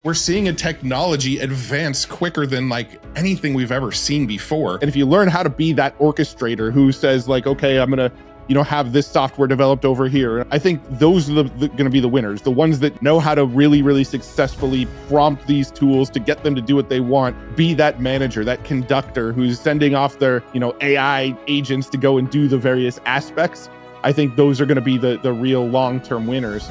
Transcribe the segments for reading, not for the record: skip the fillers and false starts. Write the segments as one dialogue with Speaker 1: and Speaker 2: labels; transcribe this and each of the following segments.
Speaker 1: We're seeing a technology advance quicker than like anything we've ever seen before. And if you learn how to be that orchestrator who says like, okay, I'm going to, have this software developed over here. I think those are going to be the winners, the ones that know how to really, really successfully prompt these tools to get them to do what they want. Be that manager, that conductor who's sending off their, AI agents to go and do the various aspects. I think those are going to be the real long-term winners.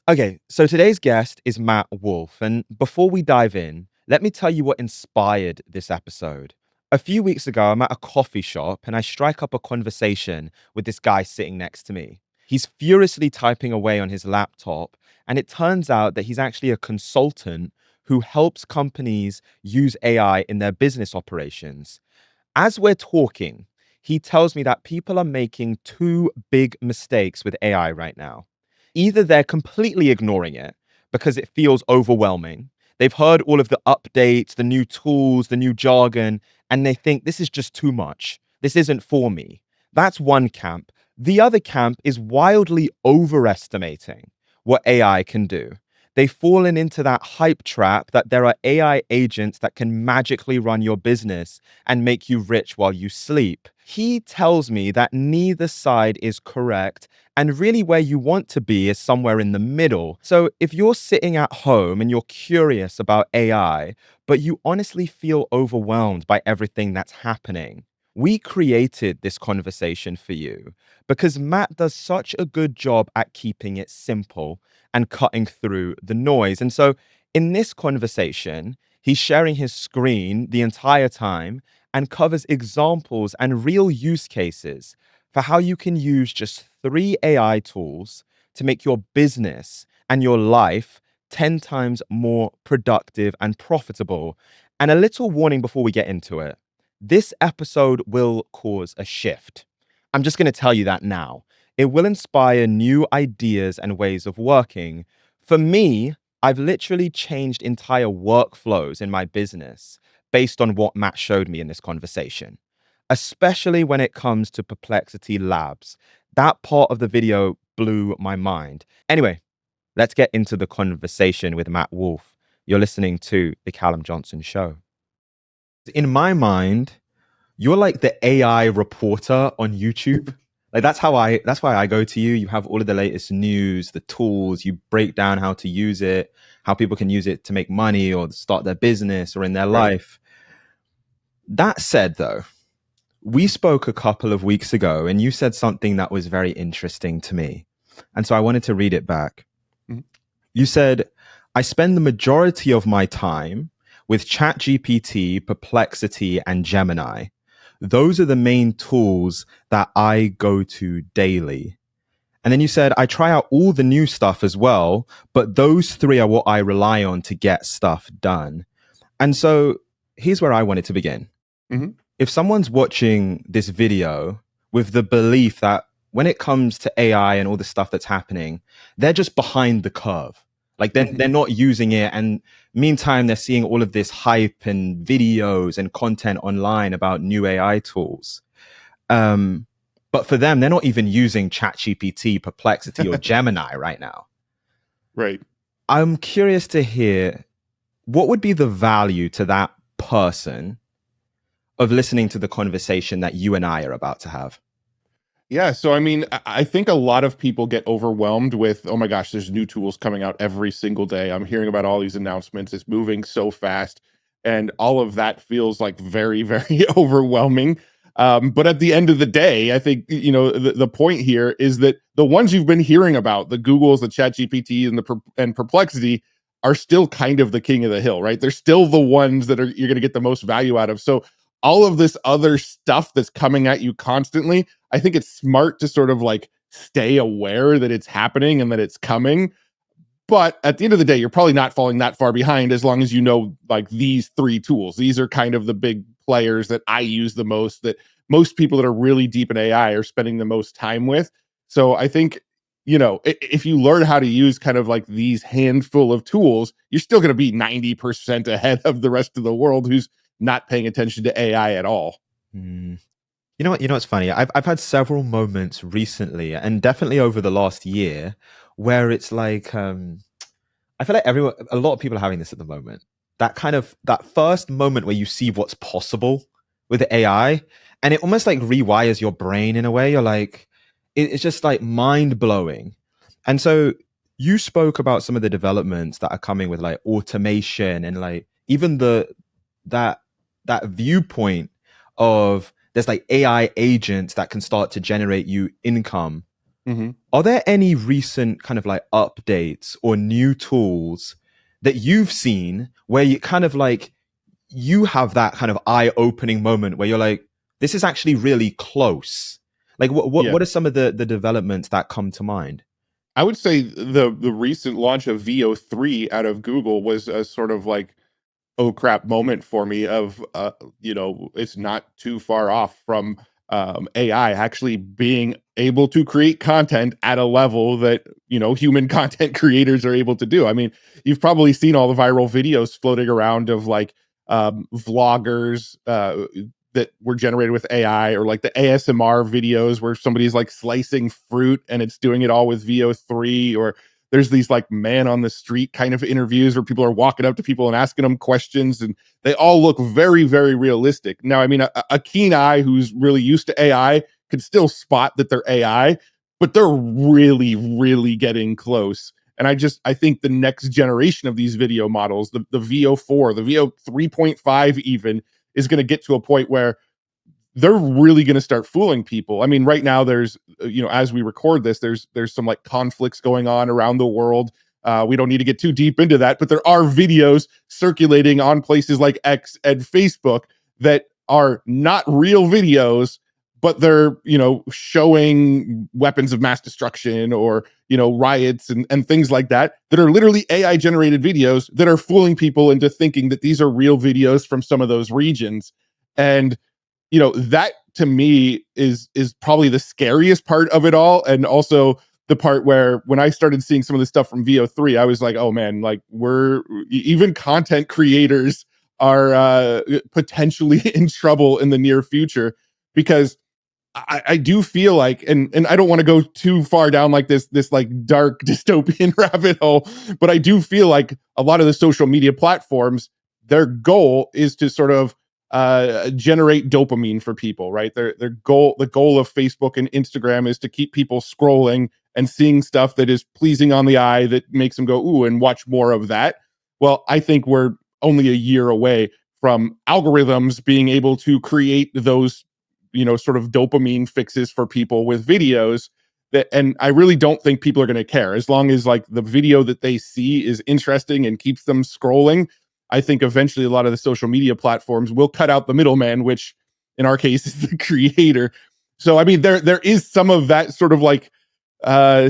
Speaker 2: Okay, so today's guest is Matt Wolfe, and before we dive in, let me tell you what inspired this episode. A few weeks ago, I'm at a coffee shop and I strike up a conversation with this guy sitting next to me. He's furiously typing away on his laptop, and it turns out that he's actually a consultant who helps companies use AI in their business operations. As we're talking, he tells me that people are making two big mistakes with AI right now. Either they're completely ignoring it because it feels overwhelming. They've heard all of the updates, the new tools, the new jargon, and they think this is just too much. This isn't for me. That's one camp. The other camp is wildly overestimating what AI can do. They've fallen into that hype trap that there are AI agents that can magically run your business and make you rich while you sleep. He tells me that neither side is correct, and really where you want to be is somewhere in the middle. So if you're sitting at home and you're curious about AI, but you honestly feel overwhelmed by everything that's happening, we created this conversation for you because Matt does such a good job at keeping it simple and cutting through the noise. And so in this conversation, he's sharing his screen the entire time and covers examples and real use cases for how you can use just 3 AI tools to make your business and your life 10 times more productive and profitable. And a little warning before we get into it. This episode will cause a shift. I'm just going to tell you that now. It will inspire new ideas and ways of working. For me, I've literally changed entire workflows in my business based on what Matt showed me in this conversation, especially when it comes to Perplexity Labs. That part of the video blew my mind. Anyway, let's get into the conversation with Matt Wolfe. You're listening to The Callum Johnson Show. In my mind, you're like the AI reporter on YouTube. Like that's why I go to you. You have all of the latest news, the tools, you break down how to use it, how people can use it to make money or start their business or in their life. That said, though, we spoke a couple of weeks ago and you said something that was very interesting to me. And so I wanted to read it back. Mm-hmm. You said, I spend the majority of my time with ChatGPT, Perplexity, and Gemini. Those are the main tools that I go to daily. And then you said, I try out all the new stuff as well, but those 3 are what I rely on to get stuff done. And so here's where I wanted to begin. Mm-hmm. If someone's watching this video with the belief that when it comes to AI and all the stuff that's happening, they're just behind the curve. Like they're not using it. And meantime, they're seeing all of this hype and videos and content online about new AI tools. But for them, they're not even using ChatGPT, Perplexity, or Gemini right now.
Speaker 1: Right.
Speaker 2: I'm curious to hear what would be the value to that person of listening to the conversation that you and I are about to have.
Speaker 1: Yeah. So, I mean, I think a lot of people get overwhelmed with, oh my gosh, there's new tools coming out every single day. I'm hearing about all these announcements. It's moving so fast. And all of that feels like very, very overwhelming. But at the end of the day, I think, the point here is that the ones you've been hearing about, the Googles, the ChatGPT, and Perplexity, are still kind of the king of the hill, right? They're still the ones that you're going to get the most value out of. So all of this other stuff that's coming at you constantly, I think it's smart to sort of like stay aware that it's happening and that it's coming. But at the end of the day, you're probably not falling that far behind as long as you know like these 3 tools. These are kind of the big players that I use the most, that most people that are really deep in AI are spending the most time with. So I think, if you learn how to use kind of like these handful of tools, you're still going to be 90% ahead of the rest of the world who's not paying attention to AI at all.
Speaker 2: You know what's funny? I've had several moments recently and definitely over the last year where it's like I feel like a lot of people are having this at the moment. That first moment where you see what's possible with the AI, and it almost like rewires your brain in a way. You're like, it's just like mind blowing. And so you spoke about some of the developments that are coming with like automation and like even that that viewpoint of there's like AI agents that can start to generate you income.
Speaker 1: Hmm.
Speaker 2: Are there any recent kind of like updates or new tools that you've seen where you kind of like you have that kind of eye-opening moment where you're like, this is actually really close? Like
Speaker 1: Yeah.
Speaker 2: what are some of the developments that come to mind?
Speaker 1: I would say the recent launch of VO3 out of Google was a sort of like oh crap moment for me of it's not too far off from AI actually being able to create content at a level that human content creators are able to do. I mean, you've probably seen all the viral videos floating around of like vloggers that were generated with AI, or like the ASMR videos where somebody's like slicing fruit and it's doing it all with VO3, or there's these like man on the street kind of interviews where people are walking up to people and asking them questions, and they all look very, very realistic. Now, I mean, a keen eye who's really used to AI could still spot that they're AI, but they're really, really getting close. And I think the next generation of these video models, the VO4, the VO 3.5 even, is going to get to a point where they're really going to start fooling people. I mean, right now there's as we record this, there's some like conflicts going on around the world. We don't need to get too deep into that, but there are videos circulating on places like X and Facebook that are not real videos, but they're showing weapons of mass destruction, or riots and things like that, that are literally AI generated videos that are fooling people into thinking that these are real videos from some of those regions. And that to me is probably the scariest part of it all. And also the part where when I started seeing some of the stuff from VO3, I was like, oh man, like we're even content creators are potentially in trouble in the near future, because I do feel like, and I don't want to go too far down like this like dark dystopian rabbit hole, but I do feel like a lot of the social media platforms, their goal is to sort of generate dopamine for people, right? The goal of Facebook and Instagram is to keep people scrolling and seeing stuff that is pleasing on the eye, that makes them go ooh and watch more of that. Well, I think we're only a year away from algorithms being able to create those sort of dopamine fixes for people with videos, that, and I really don't think people are going to care as long as like the video that they see is interesting and keeps them scrolling. I think eventually a lot of the social media platforms will cut out the middleman, which in our case is the creator. So I mean, there is some of that sort of like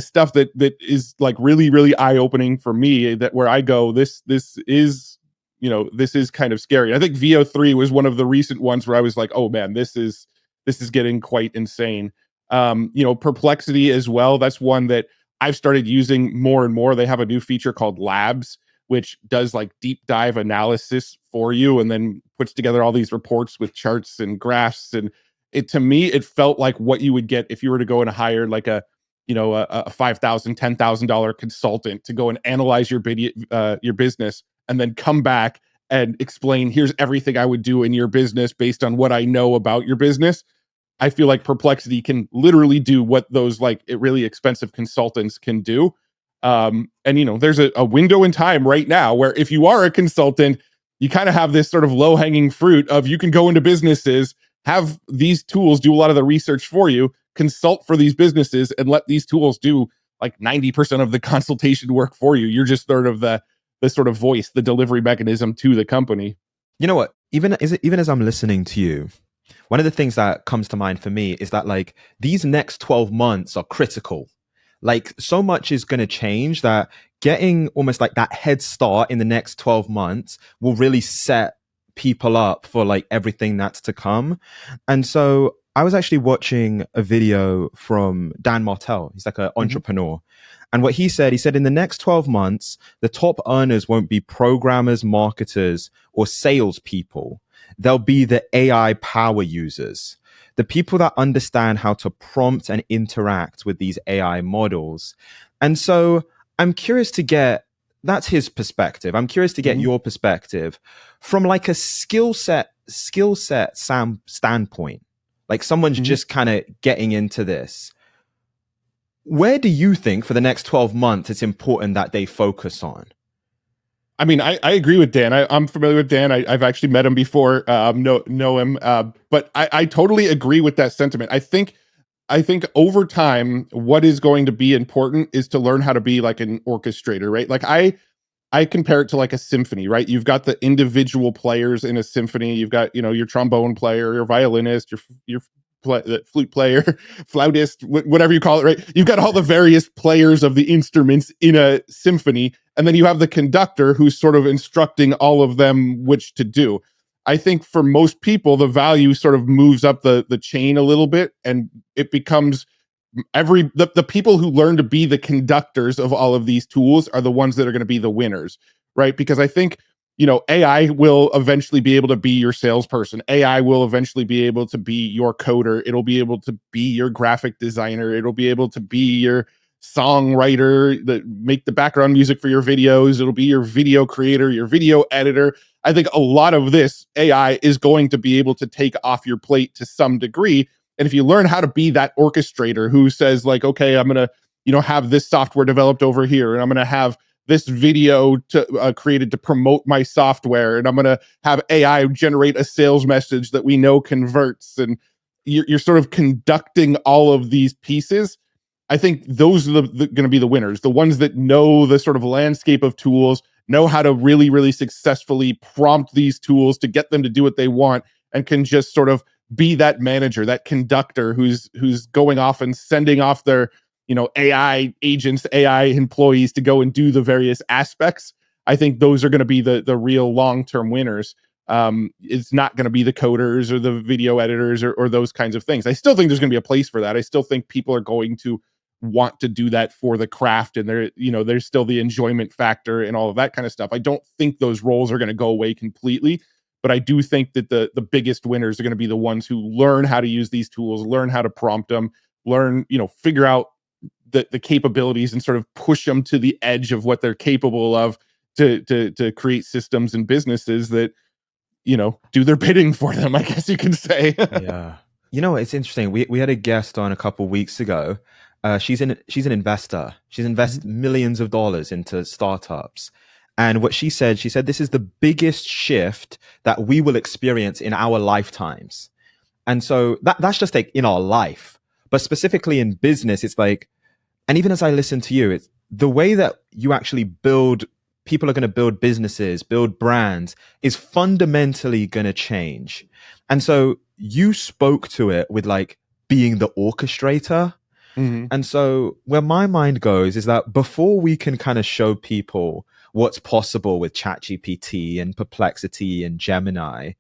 Speaker 1: stuff that is like really, really eye opening for me, that where I go, this is this is kind of scary. I think VO3 was one of the recent ones where I was like, oh man, this is getting quite insane. Perplexity as well, that's one that I've started using more and more. They have a new feature called Labs, which does like deep dive analysis for you and then puts together all these reports with charts and graphs. And it, to me, it felt like what you would get if you were to go and hire like a $5,000, $10,000 consultant to go and analyze your business, and then come back and explain, here's everything I would do in your business based on what I know about your business. I feel like Perplexity can literally do what those like really expensive consultants can do. And there's a window in time right now where if you are a consultant, you kind of have this sort of low hanging fruit of you can go into businesses, have these tools do a lot of the research for you, consult for these businesses, and let these tools do like 90% of the consultation work for you. You're just sort of the sort of voice, the delivery mechanism to the company.
Speaker 2: You know what? Even as I'm listening to you, one of the things that comes to mind for me is that like these next 12 months are critical. Like so much is going to change that getting almost like that head start in the next 12 months will really set people up for like everything that's to come. And so I was actually watching a video from Dan Martell. He's like an
Speaker 1: Mhm.
Speaker 2: entrepreneur. And what he said in the next 12 months, the top earners won't be programmers, marketers, or salespeople. They'll be the AI power users, the people that understand how to prompt and interact with these AI models. And so I'm curious to get that's his perspective. I'm curious to get
Speaker 1: Mhm,
Speaker 2: your perspective from like a skill set standpoint. Like someone's
Speaker 1: mhm.
Speaker 2: just kind of getting into this. Where do you think for the next 12 months it's important that they focus on?
Speaker 1: I mean, I agree with Dan. I'm familiar with Dan. I've actually met him before, know him. But I totally agree with that sentiment. I think over time, what is going to be important is to learn how to be like an orchestrator, right? Like I compare it to like a symphony, right? You've got the individual players in a symphony. You've got, your trombone player, your violinist, your flute player, flautist, whatever you call it, right? You've got all the various players of the instruments in a symphony, and then you have the conductor who's sort of instructing all of them which to do. I think for most people, the value sort of moves up the chain a little bit, and it becomes the people who learn to be the conductors of all of these tools are the ones that are going to be the winners, right? Because I think AI will eventually be able to be your salesperson. AI will eventually be able to be your coder. It'll be able to be your graphic designer. It'll be able to be your songwriter that make the background music for your videos. It'll be your video creator, your video editor. I think a lot of this AI is going to be able to take off your plate to some degree. And if you learn how to be that orchestrator who says, like, okay, I'm going to, have this software developed over here, and I'm going to have this video created to promote my software, and I'm going to have AI generate a sales message that we know converts, and you're sort of conducting all of these pieces. I think those are going to be the winners, the ones that know the sort of landscape of tools, know how to really, really successfully prompt these tools to get them to do what they want, and can just sort of be that manager, that conductor who's going off and sending off their AI agents, AI employees to go and do the various aspects. I think those are going to be the real long term winners. It's not going to be the coders or the video editors or those kinds of things. I still think there's going to be a place for that. I still think people are going to want to do that for the craft, and there's still the enjoyment factor and all of that kind of stuff. I don't think those roles are going to go away completely, but I do think that the biggest winners are going to be the ones who learn how to use these tools, learn how to prompt them, learn, figure out the capabilities and sort of push them to the edge of what they're capable of to create systems and businesses that do their bidding for them, I guess you can say.
Speaker 2: Yeah. It's interesting. We had a guest on a couple weeks ago. She's an investor. She's invested
Speaker 1: Mhm.
Speaker 2: millions of dollars into startups. And what she said this is the biggest shift that we will experience in our lifetimes. And so that's just like in our life. But specifically in business, it's like, and even as I listen to you, it's the way that you actually build, people are going to build businesses, build brands is fundamentally going to change. And so you spoke to it with like being the orchestrator.
Speaker 1: Mhm.
Speaker 2: And so where my mind goes is that before we can kind of show people what's possible with ChatGPT and Perplexity and Gemini,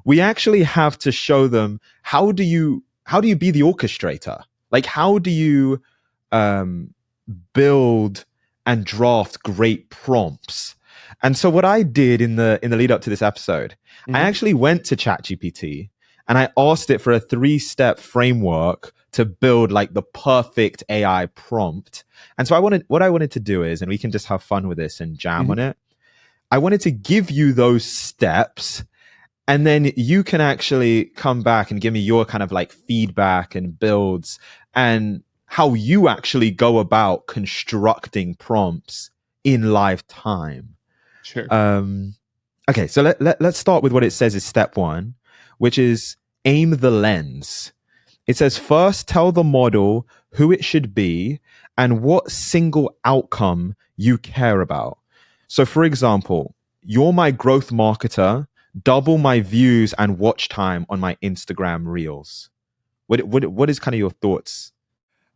Speaker 2: we actually have to show them how do you be the orchestrator? Like how do you um, build and draft great prompts? And so what I did in the lead up to this episode, I
Speaker 1: Mhm.
Speaker 2: actually went to ChatGPT and I asked it for a 3-step framework to build like the perfect AI prompt. And so what I wanted to do is, and we can just have fun with this and jam
Speaker 1: Mhm.
Speaker 2: on it. I wanted to give you those steps, and then you can actually come back and give me your kind of like feedback and builds and how you actually go about constructing prompts in live time.
Speaker 1: Sure.
Speaker 2: Um, okay, so let's start with what it says is step one, which is aim the lens. It says first tell the model who it should be and what single outcome you care about. So, for example, you're my growth marketer, double my views and watch time on my Instagram reels. What is kind of your thoughts?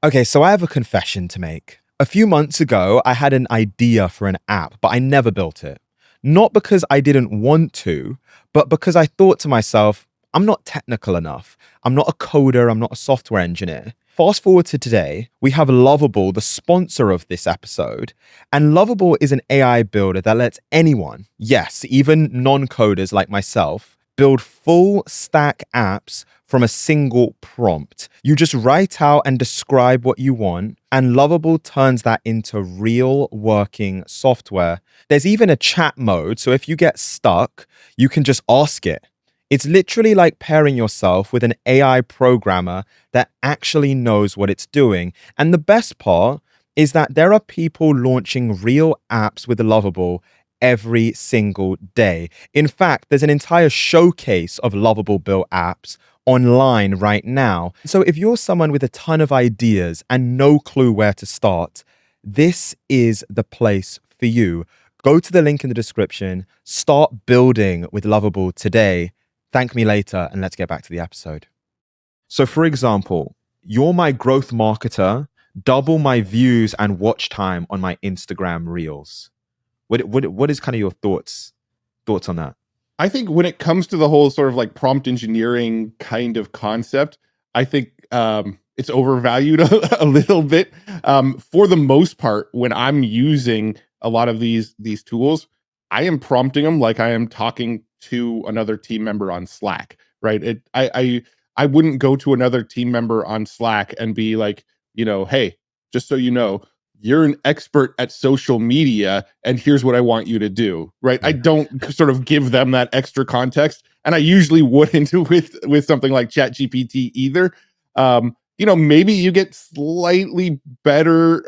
Speaker 2: Okay, so I have a confession to make. A few months ago, I had an idea for an app, but I never built it. Not because I didn't want to, but because I thought to myself, I'm not technical enough. I'm not a coder. I'm not a software engineer. Fast forward to today, we have Lovable, the sponsor of this episode. And Lovable is an AI builder that lets anyone, yes, even non coders like myself, build full stack apps from a single prompt. You just write out and describe what you want, and Lovable turns that into real working software. There's even a chat mode, so if you get stuck, you can just ask it. It's literally like pairing yourself with an AI programmer that actually knows what it's doing. And the best part is that there are people launching real apps with Lovable every single day. In fact, there's an entire showcase of Lovable built apps online right now. So if you're someone with a ton of ideas and no clue where to start, this is the place for you. Go to the link in the description, start building with Lovable today. Thank me later, and let's get back to the episode. So, for example, you're my growth marketer, double my views and watch time on my Instagram reels. What is kind of your thoughts on that?
Speaker 1: I think when it comes to the whole sort of like prompt engineering kind of concept, I think it's overvalued a little bit. For the most part, when I'm using a lot of these tools, I am prompting them like I am talking to another team member on Slack, right? I wouldn't go to another team member on Slack and be like, hey, just so you know, you're an expert at social media and here's what I want you to do, right? I
Speaker 2: Yeah.
Speaker 1: don't sort of give them that extra context, and I usually wouldn't with something like ChatGPT either. Maybe you get slightly better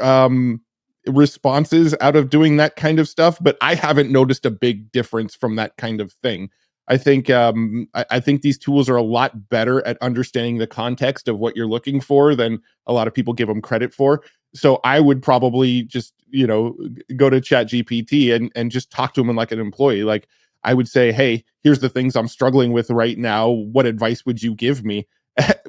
Speaker 1: responses out of doing that kind of stuff, but I haven't noticed a big difference from that kind of thing. I think these tools are a lot better at understanding the context of what you're looking for than a lot of people give them credit for. So I would probably just, go to ChatGPT and just talk to him like an employee. Like, I would say, hey, here's the things I'm struggling with right now. What advice would you give me?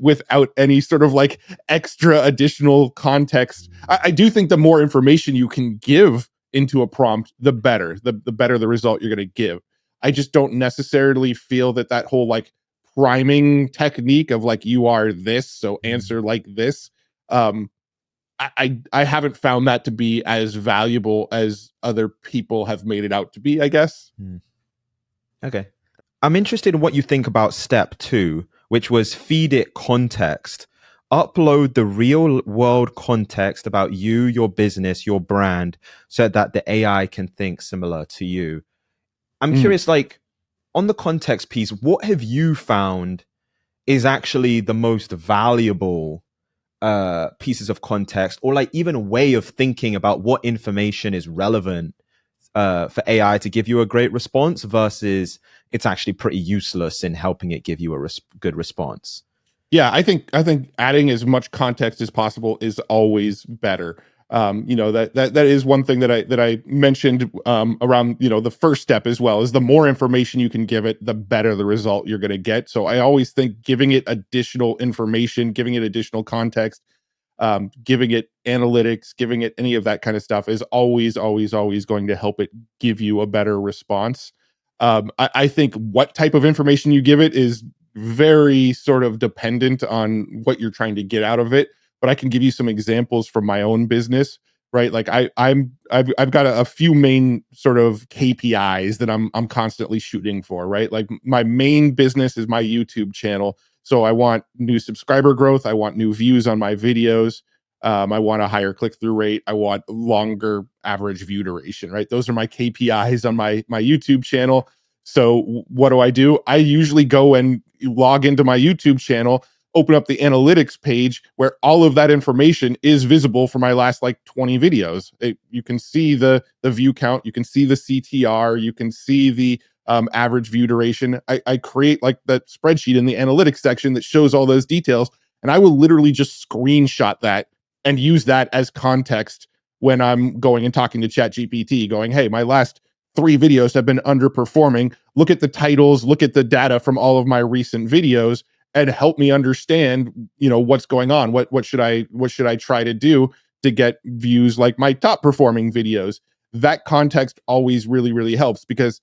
Speaker 1: Without any sort of like extra additional context. I do think the more information you can give into a prompt, the better, the better the result you're going to give. I just don't necessarily feel that whole like priming technique of like, you are this, so answer like this. I haven't found that to be as valuable as other people have made it out to be, I guess.
Speaker 2: Hmm. Okay. I'm interested in what you think about step 2, which was feed it context. Upload the real world context about you, your business, your brand, so that the AI can think similar to you. I'm
Speaker 1: Mm.
Speaker 2: curious, like, on the context piece, what have you found is actually the most valuable pieces of context, or like even a way of thinking about what information is relevant for AI to give you a great response versus it's actually pretty useless in helping it give you a good response?
Speaker 1: Yeah, I think adding as much context as possible is always better. That is one thing that I mentioned around the first step as well, is the more information you can give it, the better the result you're going to get. So I always think giving it additional information, giving it additional context, giving it analytics, giving it any of that kind of stuff is always, always, always going to help it give you a better response. I think what type of information you give it is very sort of dependent on what you're trying to get out of it. But I can give you some examples from my own business, right? Like I've got a few main sort of KPIs that I'm constantly shooting for, right? Like my main business is my YouTube channel. So I want new subscriber growth. I want new views on my videos. I want a higher click through rate. I want longer average view duration, right? Those are my KPIs on my YouTube channel. So what do? I usually go and log into my YouTube channel, open up the analytics page where all of that information is visible for my last like 20 videos. You can see the view count, you can see the CTR, you can see the average view duration. I create like that spreadsheet in the analytics section that shows all those details, and I will literally just screenshot that and use that as context when I'm going and talking to ChatGPT, going, "Hey, my last 3 videos have been underperforming. Look at the titles, look at the data from all of my recent videos, and help me understand, what's going on. What should I try to do to get views like my top performing videos?" That context always really, really helps, because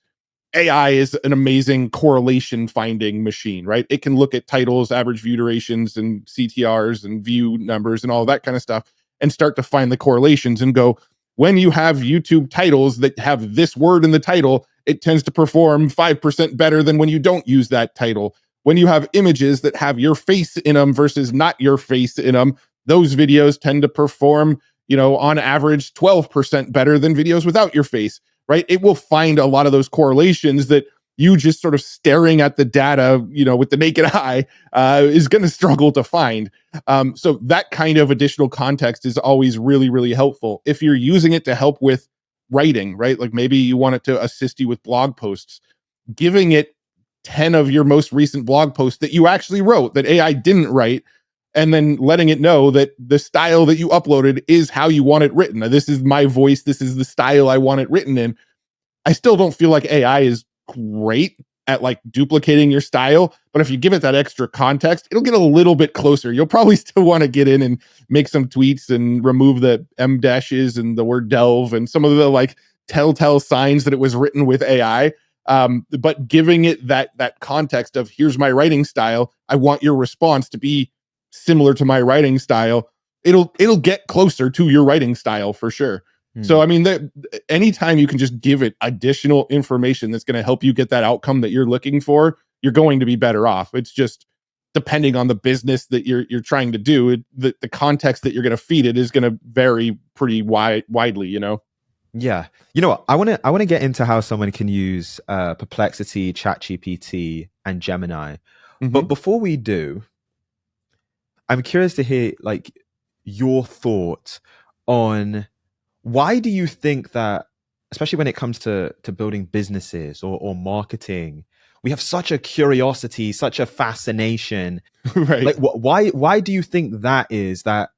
Speaker 1: AI is an amazing correlation finding machine, right? It can look at titles, average view durations, and CTRs and view numbers and all that kind of stuff and start to find the correlations and go, when you have YouTube titles that have this word in the title, it tends to perform 5% better than when you don't use that title. When you have images that have your face in them versus not your face in them, those videos tend to perform, on average 12% better than videos without your face, right? It will find a lot of those correlations that you just sort of staring at the data, with the naked eye, is going to struggle to find. So that kind of additional context is always really, really helpful. If you're using it to help with writing, right? Like maybe you want it to assist you with blog posts, giving it 10 of your most recent blog posts that you actually wrote that AI didn't write, and then letting it know that the style that you uploaded is how you want it written. Now, this is my voice. This is the style I want it written in. I still don't feel like AI is great at like duplicating your style, but if you give it that extra context, it'll get a little bit closer. You'll probably still want to get in and make some tweets and remove the M dashes and the word delve and some of the like telltale signs that it was written with AI. But giving it that context of here's my writing style, I want your response to be similar to my writing style. It'll get closer to your writing style for sure. So, I mean, anytime you can just give it additional information that's going to help you get that outcome that you're looking for, you're going to be better off. It's just depending on the business that you're trying to do, the context that you're going to feed it is going to vary pretty widely,
Speaker 2: Yeah. You know what? I want to get into how someone can use Perplexity, ChatGPT, and Gemini. But
Speaker 1: Hmm.
Speaker 2: before we do, I'm curious to hear like your thought on why do you think that, especially when it comes to building businesses or marketing, we have such a curiosity, such a fascination.
Speaker 1: Right.
Speaker 2: Like why do you think that is that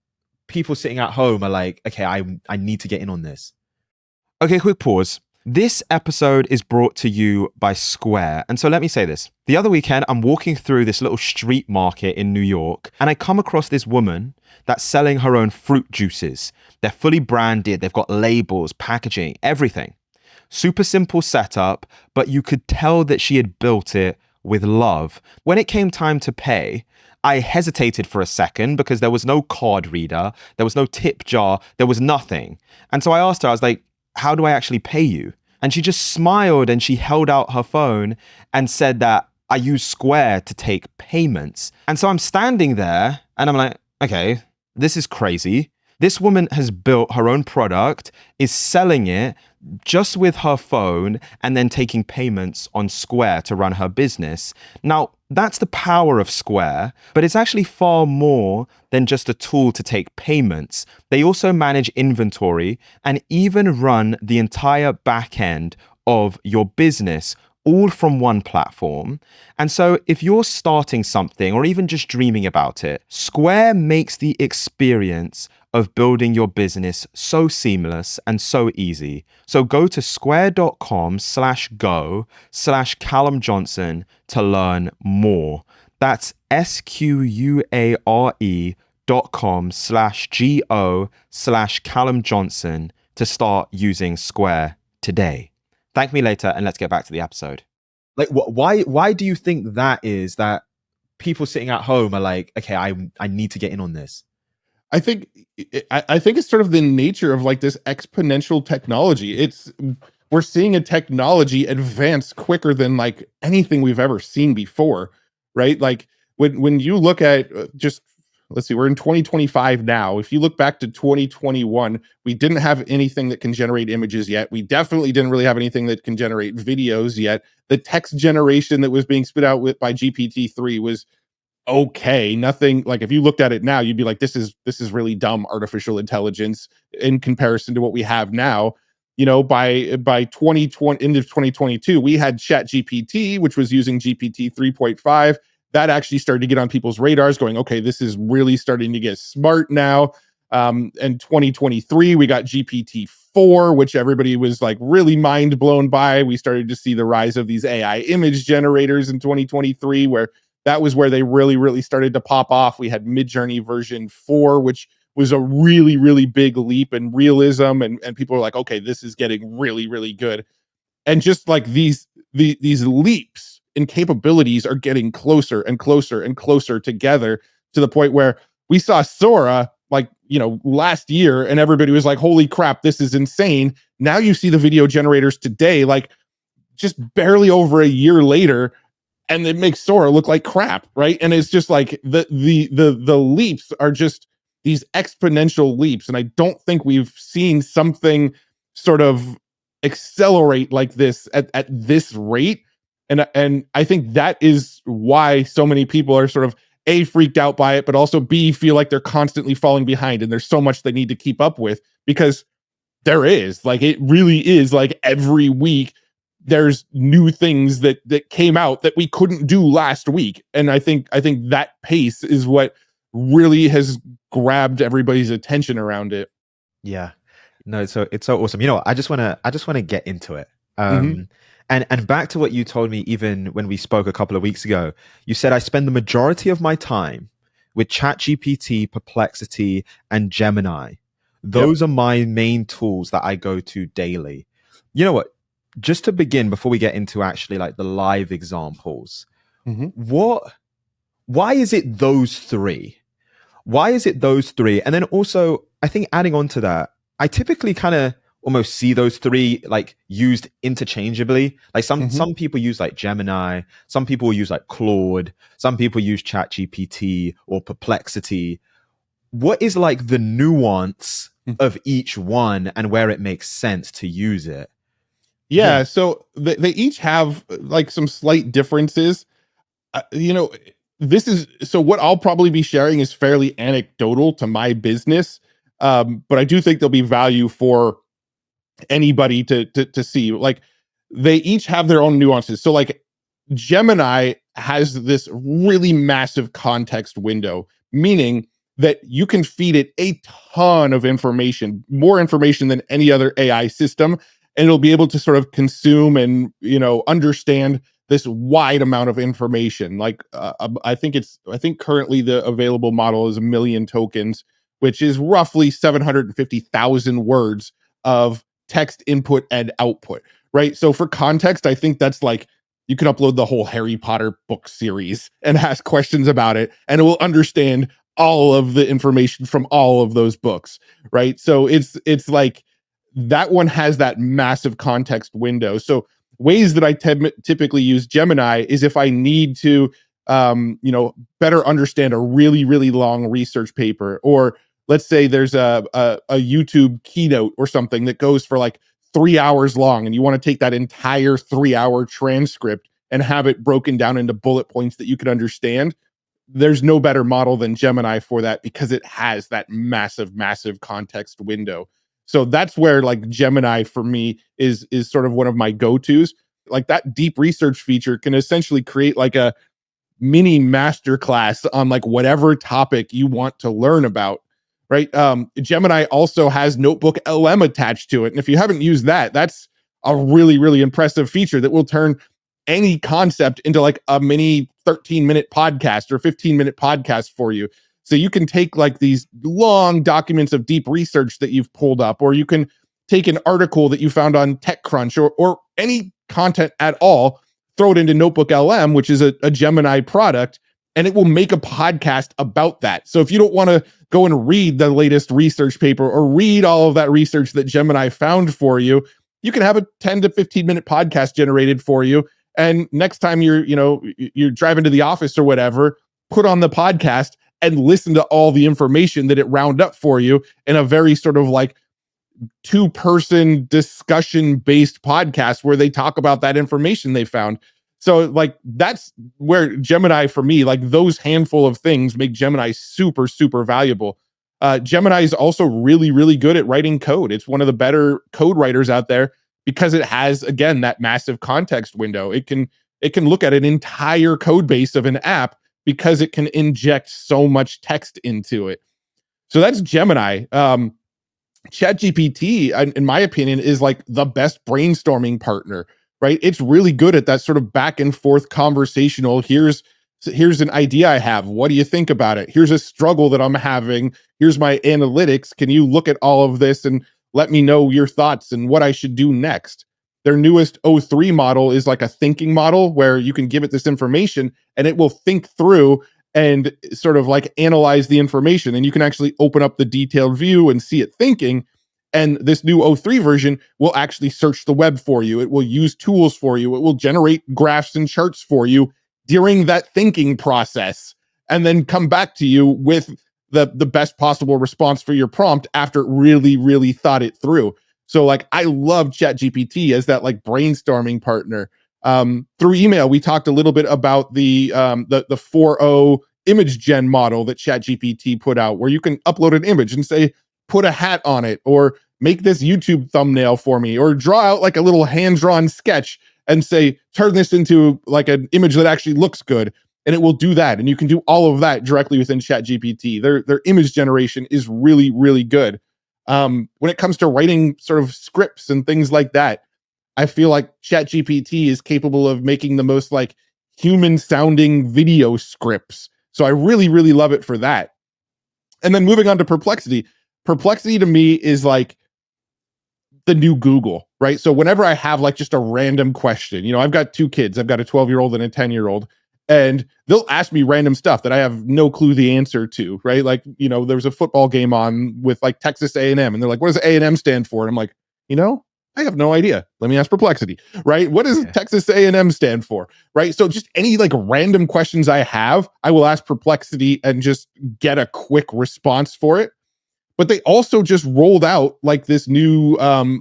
Speaker 2: people sitting at home are like, okay, I need to get in on this? Okay, quick pause. This episode is brought to you by Square. And so let me say this. The other weekend, I'm walking through this little street market in New York, and I come across this woman that's selling her own fruit juices. They're fully branded, they've got labels, packaging, everything. Super simple setup, but you could tell that she had built it with love. When it came time to pay, I hesitated for a second because there was no card reader, there was no tip jar, there was nothing. And so I asked her, I was like, how do I actually pay you? And she just smiled and she held out her phone and said that I use Square to take payments. And so I'm standing there and I'm like, okay, this is crazy. This woman has built her own product, is selling it just with her phone and then taking payments on Square to run her business. Now, that's the power of Square, but it's actually far more than just a tool to take payments. They also manage inventory and even run the entire back end of your business, all from one platform. And so if you're starting something or even just dreaming about it, Square makes the experience of building your business so seamless and so easy. So go to square.com/go/Callum Johnson to learn more. That's SQUARE.com/GO/Callum Johnson to start using Square today. Thank me later and let's get back to the episode. Like why do you think that is that people sitting at home are like, okay, I need to get in on this?
Speaker 1: I think I think it's sort of the nature of like this exponential technology. We're seeing a technology advance quicker than like anything we've ever seen before, right? Like when you look at just let's see, we're in 2025 now. If you look back to 2021, we didn't have anything that can generate images yet. We definitely didn't really have anything that can generate videos yet. The text generation that was being spit out by GPT-3 was okay. Nothing like if you looked at it now, you'd be like, this is really dumb artificial intelligence in comparison to what we have now. By 2020 into 2022, we had Chat GPT, which was using GPT 3.5. That actually started to get on people's radars, going, okay, this is really starting to get smart now. In 2023, we got GPT-4, which everybody was like really mind blown by. We started to see the rise of these AI image generators in 2023, where that was where they really, really started to pop off. We had Midjourney version 4, which was a really, really big leap in realism. And people were like, okay, this is getting really, really good. And just like these leaps in capabilities are getting closer and closer and closer together to the point where we saw Sora, like, last year, and everybody was like, holy crap, this is insane. Now you see the video generators today, like just barely over a year later, and it makes Sora look like crap, right? And it's just like the leaps are just these exponential leaps, and I don't think we've seen something sort of accelerate like this at this rate. And I think that is why so many people are sort of a freaked out by it, but also b feel like they're constantly falling behind, and there's so much they need to keep up with, because there is, like, it really is, like, every week there's new things that came out that we couldn't do last week. And I think that pace is what really has grabbed everybody's attention around it.
Speaker 2: Yeah. No, it's so awesome. You know what? I just wanna get into it.
Speaker 1: Hmm.
Speaker 2: And back to what you told me even when we spoke a couple of weeks ago. You said I spend the majority of my time with ChatGPT, Perplexity, and Gemini.
Speaker 1: Yep.
Speaker 2: Those are my main tools that I go to daily. You know what? Just to begin, before we get into actually like the live examples,
Speaker 1: Hmm.
Speaker 2: what why is it those three? Why is it those three? And then also, I think adding on to that, I typically kind of almost see those three like used interchangeably. Like some
Speaker 1: Hmm.
Speaker 2: some people use like Gemini, some people use like Claude, some people use ChatGPT or Perplexity. What is like the nuance of each one and where it makes sense to use it? Yeah.
Speaker 1: Yeah, so they each have like some slight differences. uh, you know this is, so what I'll probably be sharing is fairly anecdotal to my business, but I do think there'll be value for anybody to see. Like, they each have their own nuances. So like Gemini has this really massive context window, meaning that you can feed it a ton of information, more information than any other AI system, and it'll be able to sort of consume and, understand this wide amount of information. Like, I think currently the available model is 1 million tokens, which is roughly 750,000 words of text input and output, right? So for context, I think that's like, you can upload the whole Harry Potter book series and ask questions about it, and it will understand all of the information from all of those books, right? So it's like that one has that massive context window. So ways that I typically use Gemini is if I need to, better understand a really really long research paper, or let's say there's a YouTube keynote or something that goes for like 3 hours long, and you want to take that entire 3 hour transcript and have it broken down into bullet points that you can understand. There's no better model than Gemini for that, because it has that massive, massive context window. So that's where like Gemini for me is sort of one of my go-tos. Like, that deep research feature can essentially create like a mini masterclass on like whatever topic you want to learn about, right? Gemini also has Notebook LM attached to it, and if you haven't used that, that's a really really impressive feature that will turn any concept into like a mini 13-minute podcast or 15-minute podcast for you. So you can take like these long documents of deep research that you've pulled up, or you can take an article that you found on TechCrunch, or any content at all, throw it into Notebook LM, which is a Gemini product, and it will make a podcast about that. So if you don't want to go and read the latest research paper or read all of that research that Gemini found for you, you can have a 10 to 15-minute podcast generated for you. And next time you're driving to the office or whatever, put on the podcast and listen to all the information that it round up for you in a very sort of like two-person discussion based podcast where they talk about that information they found. So like that's where Gemini, for me, like those handful of things make Gemini super super valuable. Gemini is also really really good at writing code. It's one of the better code writers out there, because it has, again, that massive context window. It can look at an entire code base of an app, because it can inject so much text into it. So that's Gemini. ChatGPT, in my opinion, is like the best brainstorming partner, right? It's really good at that sort of back and forth conversational. Here's an idea I have. What do you think about it? Here's a struggle that I'm having. Here's my analytics. Can you look at all of this and let me know your thoughts and what I should do next? Their newest O3 model is like a thinking model where you can give it this information and it will think through and sort of like analyze the information. And you can actually open up the detailed view and see it thinking. And this new O3 version will actually search the web for you. It will use tools for you. It will generate graphs and charts for you during that thinking process, and then come back to you with the best possible response for your prompt after it really, really thought it through. So like I love ChatGPT as that like brainstorming partner. Through email, we talked a little bit about the 4.0 image gen model that ChatGPT put out, where you can upload an image and say, put a hat on it, or make this YouTube thumbnail for me, or draw out like a little hand-drawn sketch and say, turn this into like an image that actually looks good. And it will do that. And you can do all of that directly within ChatGPT. Their image generation is really, really good. When it comes to writing sort of scripts and things like that, I feel like ChatGPT is capable of making the most like human sounding video scripts. So I really, really love it for that. And then moving on to Perplexity. Perplexity to me is like the new Google, right? So whenever I have like just a random question, you know, I've got two kids, I've got a 12-year-old and a 10-year-old, and they'll ask me random stuff that I have no clue the answer to, right? Like, you know, there was a football game on with like Texas A&M, and they're like, what does A&M stand for? And I'm like, you know, I have no idea. Let me ask Perplexity, right? What does
Speaker 2: Yeah.
Speaker 1: Texas A&M stand for, right? So just any like random questions I have, I will ask Perplexity and just get a quick response for it. But they also just rolled out like this new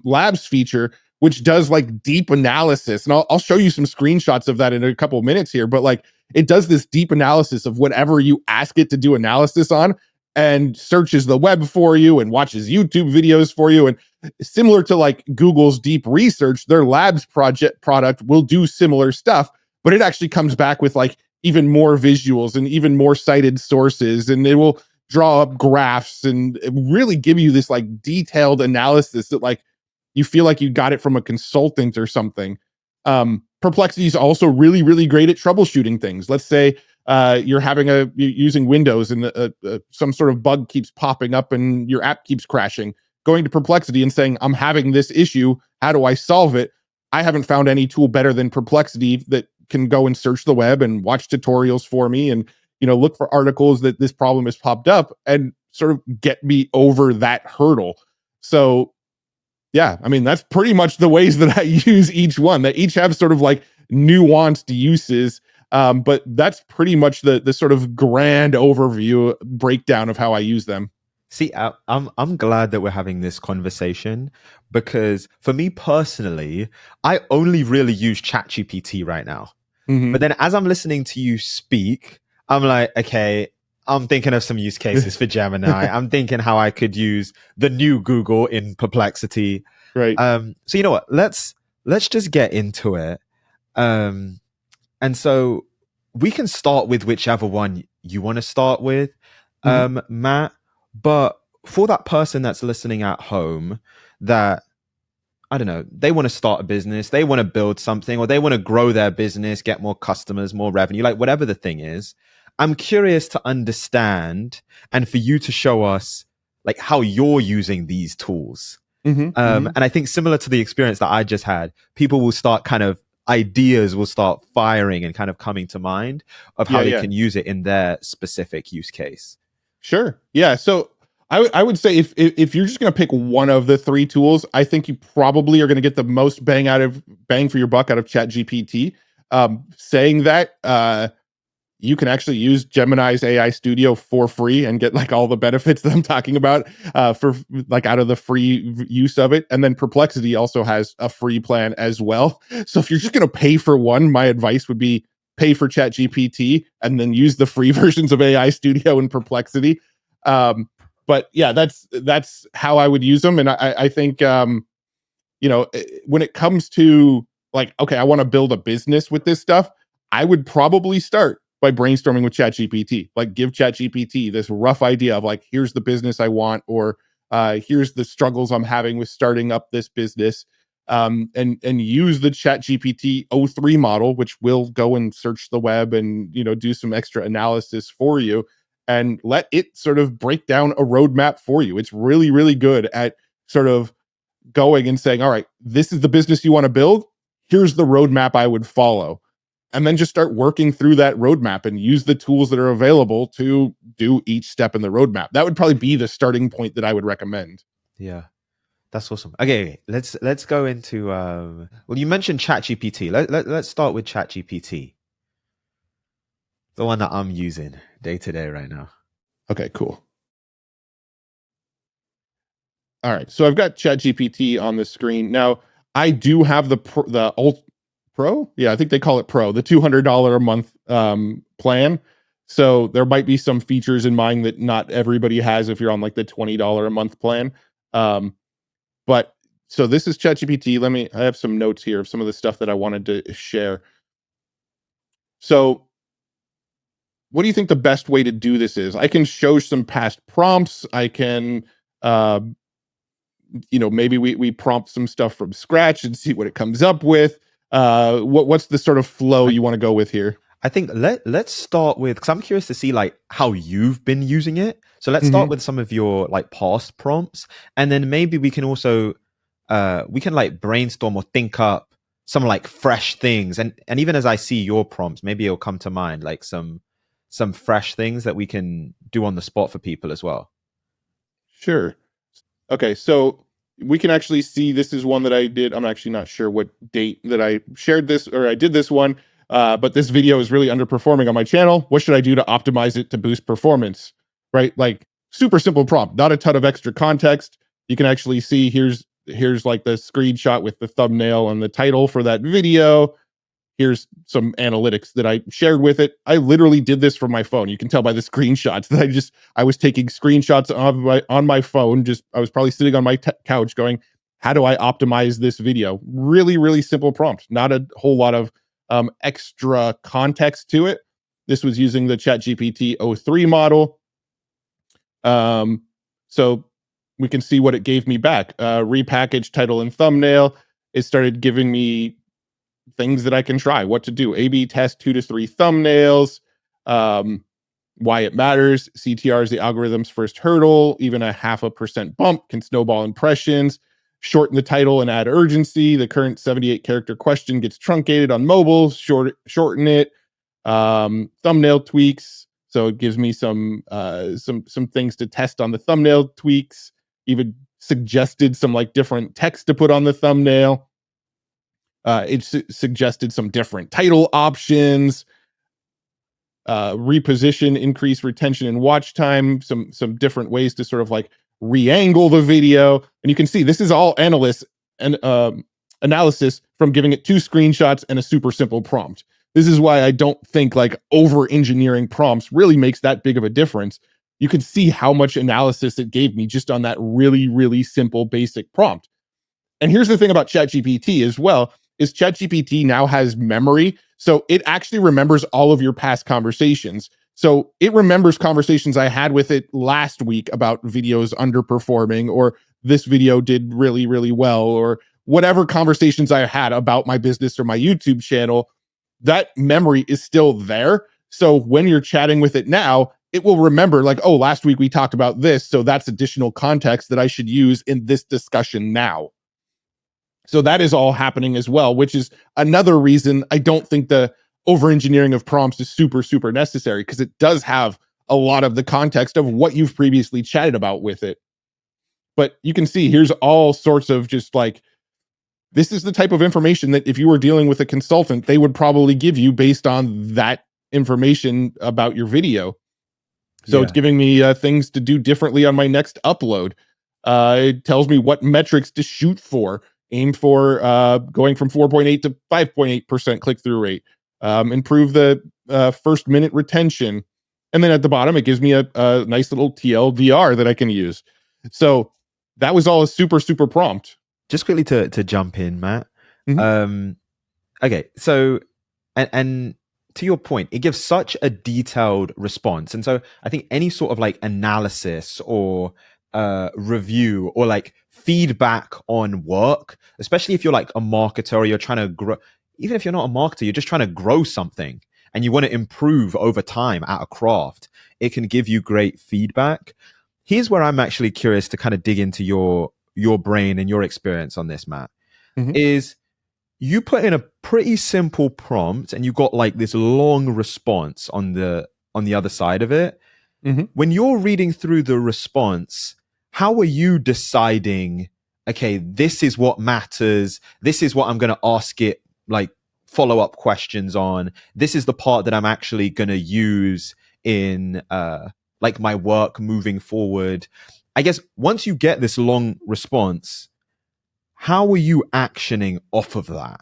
Speaker 1: labs feature, which does like deep analysis. And I'll show you some screenshots of that in a couple of minutes here. But like it does this deep analysis of whatever you ask it to do analysis on, and searches the web for you and watches YouTube videos for you. And similar to like Google's Deep Research, their labs product will do similar stuff, but it actually comes back with like even more visuals and even more cited sources. And it will draw up graphs and really give you this like detailed analysis that like you feel like you got it from a consultant or something. Perplexity is also really, really great at troubleshooting things. Let's say you're using Windows and some sort of bug keeps popping up and your app keeps crashing. Going to Perplexity and saying, I'm having this issue. How do I solve it? I haven't found any tool better than Perplexity that can go and search the web and watch tutorials for me, and look for articles that this problem has popped up and sort of get me over that hurdle. So yeah, I mean, that's pretty much the ways that I use each one. They each have sort of like nuanced uses. But that's pretty much the sort of grand overview breakdown of how I use them.
Speaker 2: See, I'm glad that we're having this conversation, because for me personally, I only really use ChatGPT right now. But
Speaker 1: Hmm.
Speaker 2: then as I'm listening to you speak, I'm like, okay, I'm thinking of some use cases for Gemini. I'm thinking how I could use the new Google in Perplexity.
Speaker 1: Right.
Speaker 2: So you know what? Let's just get into it. Um, and so we can start with whichever one you want to start with,
Speaker 1: Hmm.
Speaker 2: Matt. But for that person that's listening at home, that I don't know, they want to start a business, they want to build something, or they want to grow their business, get more customers, more revenue, like whatever the thing is. I'm curious to understand and for you to show us like how you're using these tools.
Speaker 1: Hmm. Hmm.
Speaker 2: And I think similar to the experience that I just had, people will start kind of ideas will start firing and kind of coming to mind of how
Speaker 1: Yeah.
Speaker 2: they
Speaker 1: Yeah.
Speaker 2: can use it in their specific use case.
Speaker 1: Sure. Yeah. So I would say if you're just going to pick one of the three tools, I think you probably are going to get the most bang for your buck out of ChatGPT. Saying that, you can actually use Gemini's AI Studio for free and get like all the benefits that I'm talking about for like out of the free use of it. And then Perplexity also has a free plan as well. So if you're just going to pay for one, my advice would be pay for ChatGPT and then use the free versions of AI Studio and Perplexity. Um, but yeah, that's how I would use them. And I think when it comes to like, okay, I want to build a business with this stuff, I would probably start by brainstorming with ChatGPT. Like, give ChatGPT this rough idea of like, here's the business I want, or here's the struggles I'm having with starting up this business. And use the ChatGPT O3 model, which will go and search the web and do some extra analysis for you, and let it sort of break down a roadmap for you. It's really, really good at sort of going and saying, all right, this is the business you want to build. Here's the roadmap I would follow. and then just start working through that roadmap and use the tools that are available to do each step in the roadmap. That would probably be the starting point that I would recommend.
Speaker 2: Yeah. That's awesome. Okay, let's go into well, you mentioned ChatGPT. Let's start with ChatGPT, the one that I'm using day to day right now.
Speaker 1: Okay, cool. All right, so I've got ChatGPT on the screen now. I do have the Ult Pro. Yeah, I think they call it Pro, the $200 a month plan. So there might be some features in mind that not everybody has if you're on like the $20 a month plan. Um, but so this is ChatGPT. I have some notes here of some of the stuff that I wanted to share. So what do you think the best way to do this is? I can show some past prompts. I can uh, maybe we prompt some stuff from scratch and see what it comes up with. What's the sort of flow
Speaker 2: I,
Speaker 1: you want to go with here?
Speaker 2: I think let's start with, because I'm curious to see like how you've been using it. So let's start
Speaker 1: Mm-hmm.
Speaker 2: with some of your like past prompts, and then maybe we can also we can like brainstorm or think up some like fresh things, and even as I see your prompts, maybe it'll come to mind like some fresh things that we can do on the spot for people as well.
Speaker 1: Sure. Okay, so we can actually see this is one that I did. I'm actually not sure what date that I shared this or I did this one, but this video is really underperforming on my channel. What should I do to optimize it to boost performance? Right, like super simple prompt, not a ton of extra context. You can actually see here's like the screenshot with the thumbnail and the title for that video. Here's some analytics that I shared with it. I literally did this from my phone. You can tell by the screenshots that I was taking screenshots on my phone. Just I was probably sitting on my couch going, how do I optimize this video? Really, really simple prompt. Not a whole lot of extra context to it. This was using the ChatGPT o3 model. So we can see what it gave me back. Repackaged title and thumbnail. It started giving me things that I can try, what to do. A/B test 2 to 3 thumbnails, why it matters. CTR is the algorithm's first hurdle. Even a 0.5% bump can snowball impressions. Shorten the title and add urgency. The current 78 character question gets truncated on mobile. Shorten it. Thumbnail tweaks. So it gives me some things to test on the thumbnail tweaks. Even suggested some like different text to put on the thumbnail. It suggested some different title options, reposition, increase retention and watch time, some different ways to sort of like re-angle the video. And you can see this is all analysis and analysis from giving it 2 screenshots and a super simple prompt. This is why I don't think like over engineering prompts really makes that big of a difference. You can see how much analysis it gave me just on that really, really simple basic prompt. And here's the thing about ChatGPT as well, is ChatGPT now has memory. So it actually remembers all of your past conversations. So it remembers conversations I had with it last week about videos underperforming, or this video did really, really well, or whatever conversations I had about my business or my YouTube channel. That memory is still there. So when you're chatting with it now, it will remember like, oh, last week we talked about this. So that's additional context that I should use in this discussion now. So that is all happening as well, which is another reason I don't think the over engineering of prompts is super, super necessary, because it does have a lot of the context of what you've previously chatted about with it. But you can see here's all sorts of just like, this is the type of information that if you were dealing with a consultant, they would probably give you based on that information about your video. So it's
Speaker 2: Yeah.
Speaker 1: giving me things to do differently on my next upload. It tells me what metrics to shoot for, aim for going from 4.8 to 5.8% click through rate, improve the first minute retention. And then at the bottom, it gives me a nice little TLDR that I can use. So that was all a super, super prompt.
Speaker 2: Just quickly to jump in, Matt.
Speaker 1: Mhm.
Speaker 2: Um, okay, so and to your point, it gives such a detailed response, and so I think any sort of like analysis or review or like feedback on work, especially if you're like a marketer or you're trying to grow, even if you're not a marketer, you're just trying to grow something and you want to improve over time at a craft, it can give you great feedback. Here's where I'm actually curious to kind of dig into your brain and your experience on this, Matt,
Speaker 1: Mhm.
Speaker 2: is you put in a pretty simple prompt and you got like this long response on the other side of it.
Speaker 1: Mhm.
Speaker 2: When you're reading through the response, how are you deciding, okay, this is what matters, this is what I'm going to ask it like follow-up questions on, this is the part that I'm actually going to use in like my work moving forward? I guess once you get this long response, how are you actioning off of that?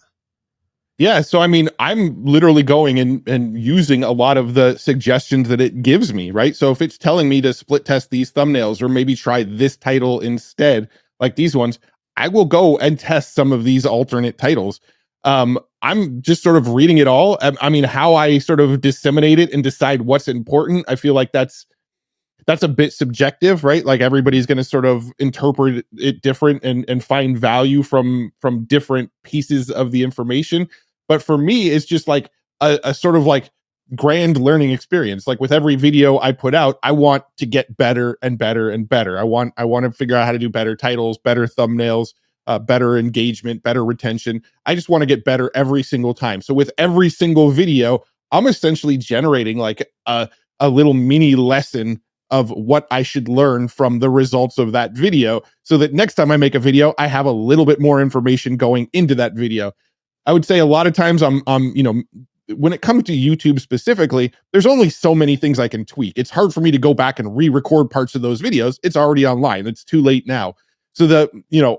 Speaker 1: Yeah, so I mean, I'm literally going and using a lot of the suggestions that it gives me, right? So if it's telling me to split test these thumbnails or maybe try this title instead, like these ones, I will go and test some of these alternate titles. I'm just sort of reading it all. I mean, how I sort of disseminate it and decide what's important, I feel like that's a bit subjective, right? Like everybody's going to sort of interpret it different and find value from different pieces of the information. But for me, it's just like a sort of like grand learning experience. Like with every video I put out, I want to get better and better and better. I want to figure out how to do better titles, better thumbnails, better engagement, better retention. I just want to get better every single time. So with every single video, I'm essentially generating like a little mini lesson of what I should learn from the results of that video so that next time I make a video, I have a little bit more information going into that video. I would say a lot of times when it comes to YouTube specifically, there's only so many things I can tweak. It's hard for me to go back and re-record parts of those videos. It's already online. It's too late now. So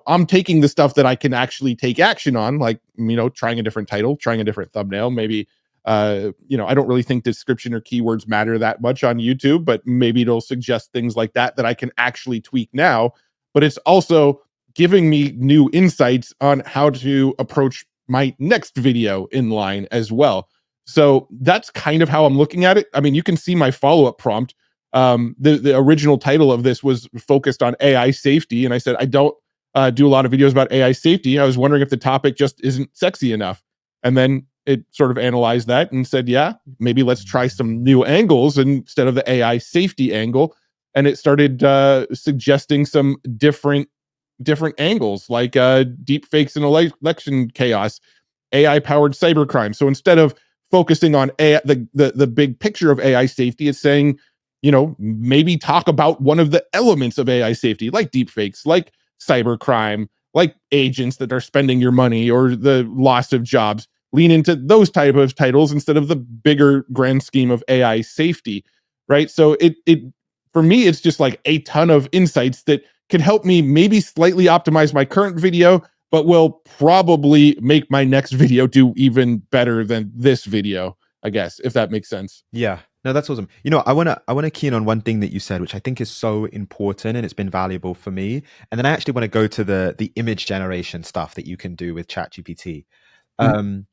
Speaker 1: I'm taking the stuff that I can actually take action on, like, trying a different title, trying a different thumbnail, maybe I don't really think description or keywords matter that much on YouTube, but maybe it'll suggest things like that I can actually tweak now. But it's also giving me new insights on how to approach my next video in line as well. So that's kind of how I'm looking at it. I mean, you can see my follow-up prompt. The original title of this was focused on AI safety, and I said I don't do a lot of videos about AI safety. I was wondering if the topic just isn't sexy enough, and then it sort of analyzed that and said, yeah, maybe let's try some new angles instead of the AI safety angle. And it started suggesting some different angles, like deep fakes and election chaos, AI powered cybercrime. So instead of focusing on the big picture of AI safety, it's saying, maybe talk about one of the elements of AI safety, like deep fakes, like cybercrime, like agents that are spending your money or the loss of jobs. Lean into those type of titles instead of the bigger grand scheme of AI safety, right? So it for me, it's just like a ton of insights that can help me maybe slightly optimize my current video, but will probably make my next video do even better than this video, I guess, if that makes sense.
Speaker 2: Yeah. No, that's awesome. I wanna key in on one thing that you said, which I think is so important and it's been valuable for me. And then I actually want to go to the image generation stuff that you can do with ChatGPT.
Speaker 1: Mhm,
Speaker 2: Um,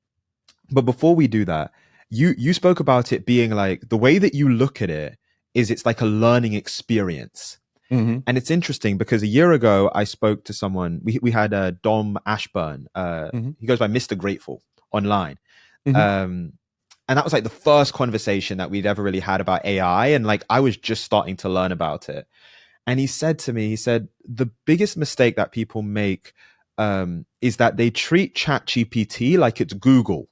Speaker 2: but before we do that, you spoke about it being like the way that you look at it is it's like a learning experience.
Speaker 1: mhm,
Speaker 2: And it's interesting because a year ago I spoke to someone. We had Dom Ashburn.
Speaker 1: mhm,
Speaker 2: He goes by Mr. Grateful online.
Speaker 1: mhm.
Speaker 2: Um, and that was like the first conversation that we'd ever really had about AI. And like I was just starting to learn about it. And he said to me, he said, the biggest mistake that people make is that they treat ChatGPT like it's Google.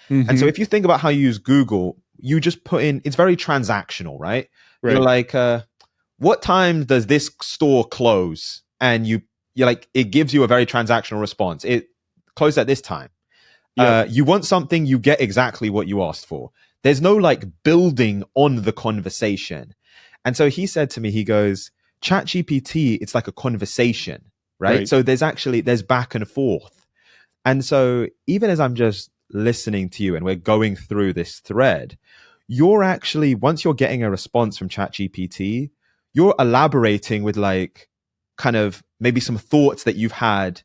Speaker 2: And so
Speaker 1: Mhm.
Speaker 2: if you think about how you use Google, you just put in, it's very transactional, right? You're
Speaker 1: Right.
Speaker 2: like, what time does this store close? And you're like, it gives you a very transactional response. It closed at this time.
Speaker 1: Yep.
Speaker 2: You want something, you get exactly what you asked for. There's no like building on the conversation. And so he said to me, he goes, ChatGPT, it's like a conversation, right?
Speaker 1: Right.
Speaker 2: So there's back and forth. And so even as I'm just listening to you and we're going through this thread, you're actually, once you're getting a response from ChatGPT, you're elaborating with like kind of maybe some thoughts that you've had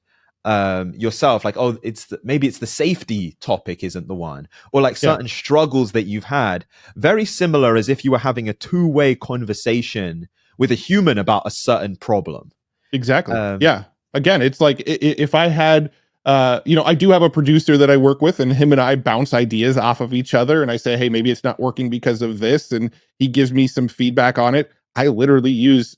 Speaker 2: yourself, like, oh, maybe it's the safety topic isn't the one, or like
Speaker 1: Yeah.
Speaker 2: certain struggles that you've had, very similar as if you were having a two-way conversation with a human about a certain problem.
Speaker 1: Exactly.
Speaker 2: Um,
Speaker 1: Yeah. Again, it's like if I had, I do have a producer that I work with, and him and I bounce ideas off of each other. And I say, hey, maybe it's not working because of this, and he gives me some feedback on it. I literally use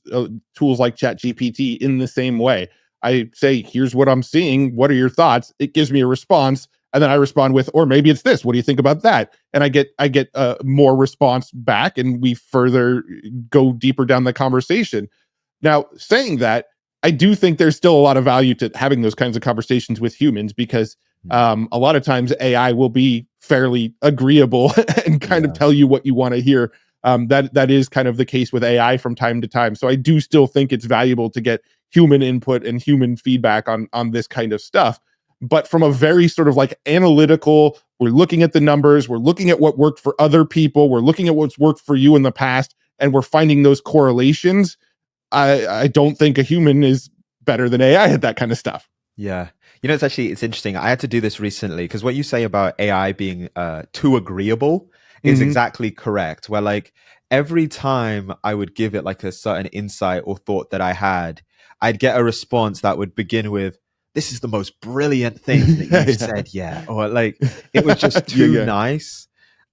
Speaker 1: tools like ChatGPT in the same way. I say, here's what I'm seeing. What are your thoughts? It gives me a response. and then I respond with, or maybe it's this. What do you think about that? And I get more response back, and we further go deeper down the conversation. Now, saying that, I do think there's still a lot of value to having those kinds of conversations with humans, because
Speaker 2: Mm.
Speaker 1: a lot of times AI will be fairly agreeable and kind of
Speaker 2: Yeah.
Speaker 1: tell you what you want to hear. That is kind of the case with AI from time to time. So I do still think it's valuable to get human input and human feedback on this kind of stuff. But from a very sort of like analytical, we're looking at the numbers, we're looking at what worked for other people, we're looking at what's worked for you in the past, and we're finding those correlations. I don't think a human is better than AI at that kind of stuff.
Speaker 2: Yeah. It's interesting. I had to do this recently because what you say about AI being too agreeable is
Speaker 1: Hmm.
Speaker 2: exactly correct. Where like every time I would give it like a certain insight or thought that I had, I'd get a response that would begin with, "This is the most brilliant thing that you've
Speaker 1: Yeah.
Speaker 2: said yet." Or like it was just
Speaker 1: Yeah,
Speaker 2: too
Speaker 1: yeah.
Speaker 2: nice.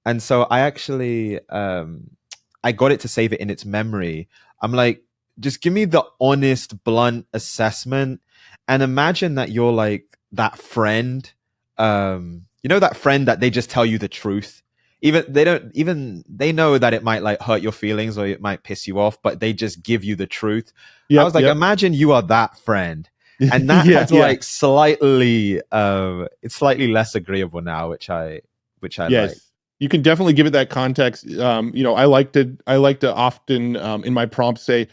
Speaker 2: And so I actually I got it to save it in its memory. I'm like, just give me the honest, blunt assessment, and imagine that you're like that friend, that friend that they just tell you the truth. Even they know that it might like hurt your feelings or it might piss you off, but they just give you the truth. I was
Speaker 1: Yep,
Speaker 2: like,
Speaker 1: yep.
Speaker 2: imagine you are that friend. And that
Speaker 1: Yeah,
Speaker 2: has
Speaker 1: yeah.
Speaker 2: like slightly it's slightly less agreeable now, which I like.
Speaker 1: Yes. You can definitely give it that context. I like to often in my prompts say,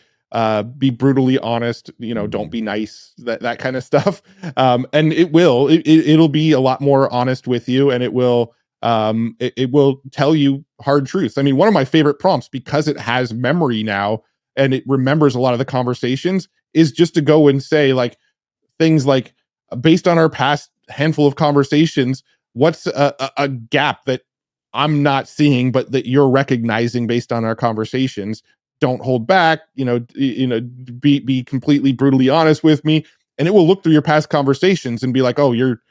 Speaker 1: be brutally honest, don't
Speaker 2: Mm,
Speaker 1: be nice, that kind of stuff. And it'll be a lot more honest with you, and it will tell you hard truths. I mean, one of my favorite prompts, because it has memory now and it remembers a lot of the conversations, is just to go and say like things like, based on our past handful of conversations, what's a gap that I'm not seeing, but that you're recognizing based on our conversations? Don't hold back. Be completely brutally honest with me, and it will look through your past conversations and be like, oh, you're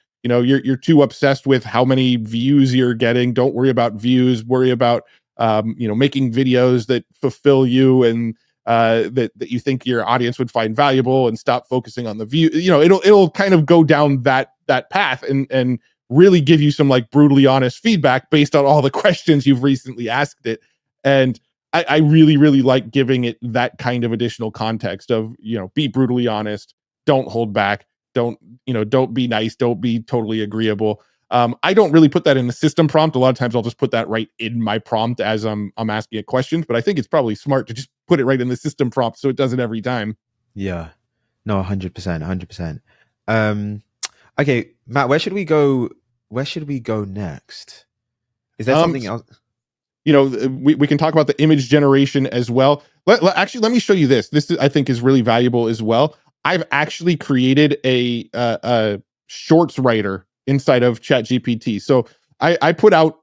Speaker 1: too obsessed with how many views you're getting. Don't worry about views. Worry about making videos that fulfill you and that you think your audience would find valuable, and stop focusing on the view. It'll kind of go down that path, and really give you some like brutally honest feedback based on all the questions you've recently asked it. And I really, really like giving it that kind of additional context of, be brutally honest, don't hold back, don't be nice, don't be totally agreeable. I don't really put that in the system prompt. A lot of times I'll just put that right in my prompt as I'm asking a question, but I think it's probably smart to just put it right in the system prompt so it does it every time.
Speaker 2: yeah. No, 100%, 100%. Um, okay, Matt, where should we go? Where should we go next? Is there
Speaker 1: Um,
Speaker 2: something else?
Speaker 1: we can talk about the image generation as well. Actually, let me show you this. I think is really valuable as well. I've actually created a shorts writer inside of ChatGPT. So I put out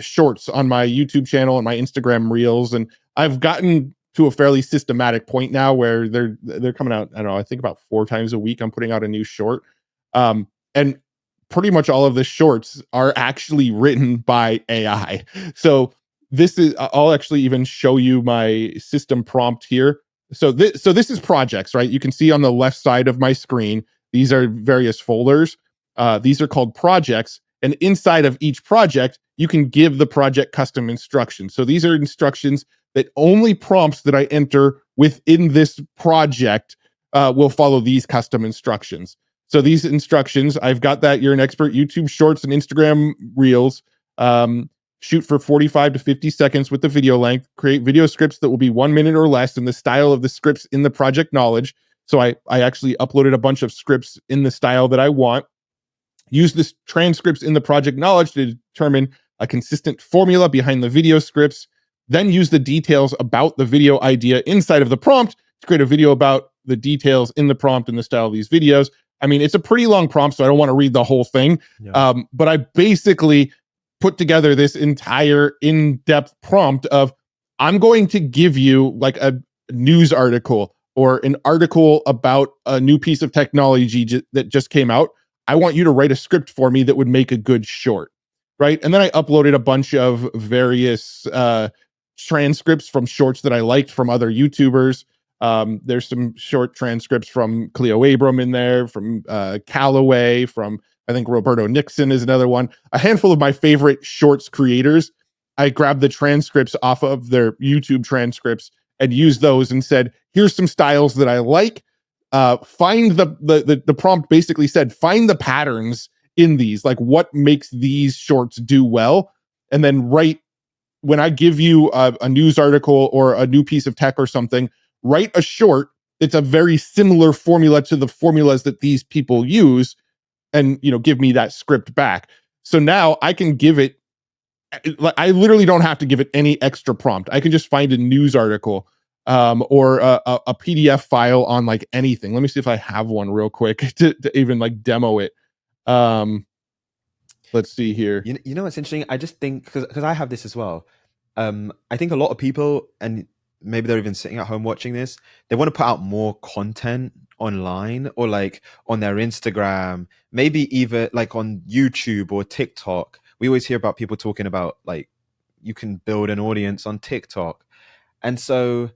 Speaker 1: shorts on my YouTube channel and my Instagram reels, and I've gotten to a fairly systematic point now where they're coming out. I don't know. I think about 4 times a week. I'm putting out a new short, and pretty much all of the shorts are actually written by AI. So I'll actually even show you my system prompt here. So this is projects, right? You can see on the left side of my screen, these are various folders. These are called projects, and inside of each project, you can give the project custom instructions. So these are instructions that only prompts that I enter within this project will follow these custom instructions. So these instructions, I've got that you're an expert YouTube shorts and Instagram reels. Shoot for 45 to 50 seconds with the video length. Create video scripts that will be 1 minute or less in the style of the scripts in the project knowledge. So I actually uploaded a bunch of scripts in the style that I want. Use this transcripts in the project knowledge to determine a consistent formula behind the video scripts. Then use the details about the video idea inside of the prompt to create a video about the details in the prompt and the style of these videos. I mean, it's a pretty long prompt, so I don't want to read the whole thing.
Speaker 2: Yeah.
Speaker 1: But I basically put together this entire in-depth prompt of, I'm going to give you like a news article or an article about a new piece of technology that just came out. I want you to write a script for me that would make a good short, right? And then I uploaded a bunch of various transcripts from shorts that I liked from other YouTubers. There's some short transcripts from Cleo Abram in there, from Callaway, from I think Roberto Nixon is another one. A handful of my favorite shorts creators. I grabbed the transcripts off of their YouTube transcripts and used those and said, here's some styles that I like. Find the prompt basically said, find the patterns in these, like what makes these shorts do well, and then write, when I give you a news article or a new piece of tech or something, write a short that's a very similar formula to the formulas that these people use, and give me that script back. So now I can give it, I literally don't have to give it any extra prompt. I can just find a news article or a PDF file on like anything. Let me see if I have one real quick to even like demo it. Um, let's see here.
Speaker 2: You know what's interesting? I just think because I have this as well. I think a lot of people, and maybe they're even sitting at home watching this, they want to put out more content online or like on their Instagram, maybe even like on YouTube or TikTok. We always hear about people talking about like you can build an audience on TikTok. And so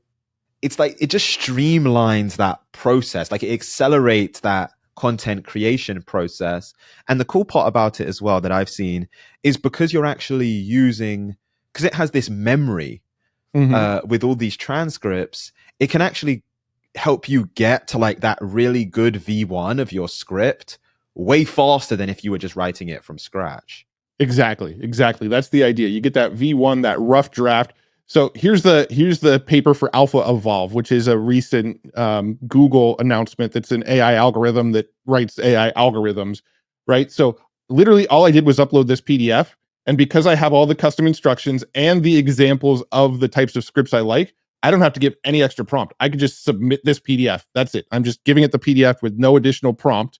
Speaker 2: it's like it just streamlines that process, like it accelerates that content creation process. And the cool part about it as well that I've seen is because you're actually using, because it has this memory with all these transcripts, it can actually help you get to like that really good V1 of your script way faster than if you were just writing it from scratch.
Speaker 1: Exactly. That's the idea. You get that V1, that rough draft. So here's the paper for Alpha Evolve, which is a recent Google announcement. That's an AI algorithm that writes AI algorithms, right? So literally all I did was upload this PDF, and because I have all the custom instructions and the examples of the types of scripts I like, I don't have to give any extra prompt. I could just submit this PDF. That's it. I'm just giving it the PDF with no additional prompt.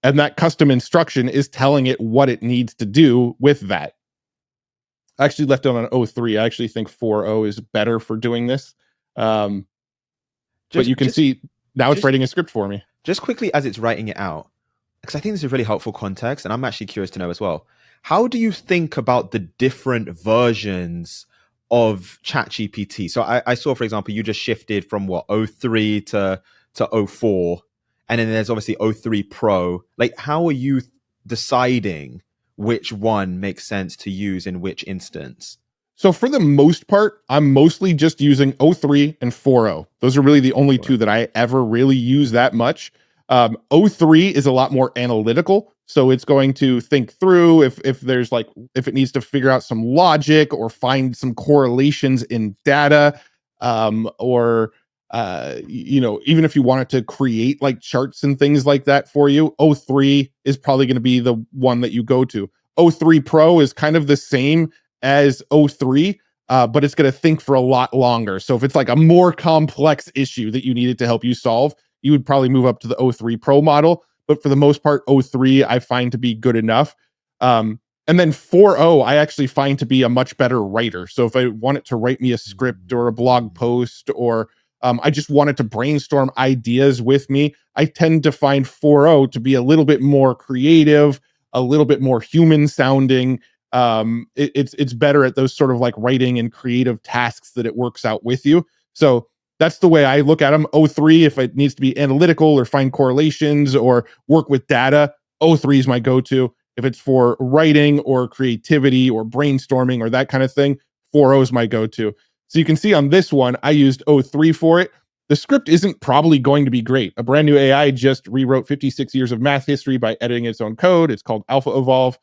Speaker 1: And that custom instruction is telling it what it needs to do with that. I actually left it on 03. I actually think 4.0 is better for doing this. But you can see now it's writing a script for me.
Speaker 2: Just quickly as it's writing it out, because I think this is really helpful context, and I'm actually curious to know as well. How do you think about the different versions of ChatGPT? So I saw, for example, you just shifted from what, 03 to 04, and then there's obviously 03 Pro. Like, how are you deciding which one makes sense to use in which instance?
Speaker 1: So for the most part, I'm mostly just using 03 and 4.0. Those are really the only two that I ever really use that much. 03 is a lot more analytical. So it's going to think through if there's like, if it needs to figure out some logic or find some correlations in data, or even if you wanted to create like charts and things like that for you, 03 is probably going to be the one that you go to. 03 Pro is kind of the same as 03, but it's going to think for a lot longer. So if it's like a more complex issue that you needed to help you solve, you would probably move up to the 03 Pro model. But for the most part, 03 I find to be good enough. And then 4.0 I actually find to be a much better writer. So if I want it to write me a script or a blog post, or I just wanted to brainstorm ideas with me, I tend to find 4.0 to be a little bit more creative, a little bit more human sounding. It's better at those sort of like writing and creative tasks that it works out with you. So that's the way I look at them. 03, if it needs to be analytical or find correlations or work with data, 03 is my go-to. If it's for writing or creativity or brainstorming or that kind of thing, 4.0 is my go-to. So you can see on this one, I used 03 for it. The script isn't probably going to be great. A brand new AI just rewrote 56 years of math history by editing its own code. It's called Alpha Evolve,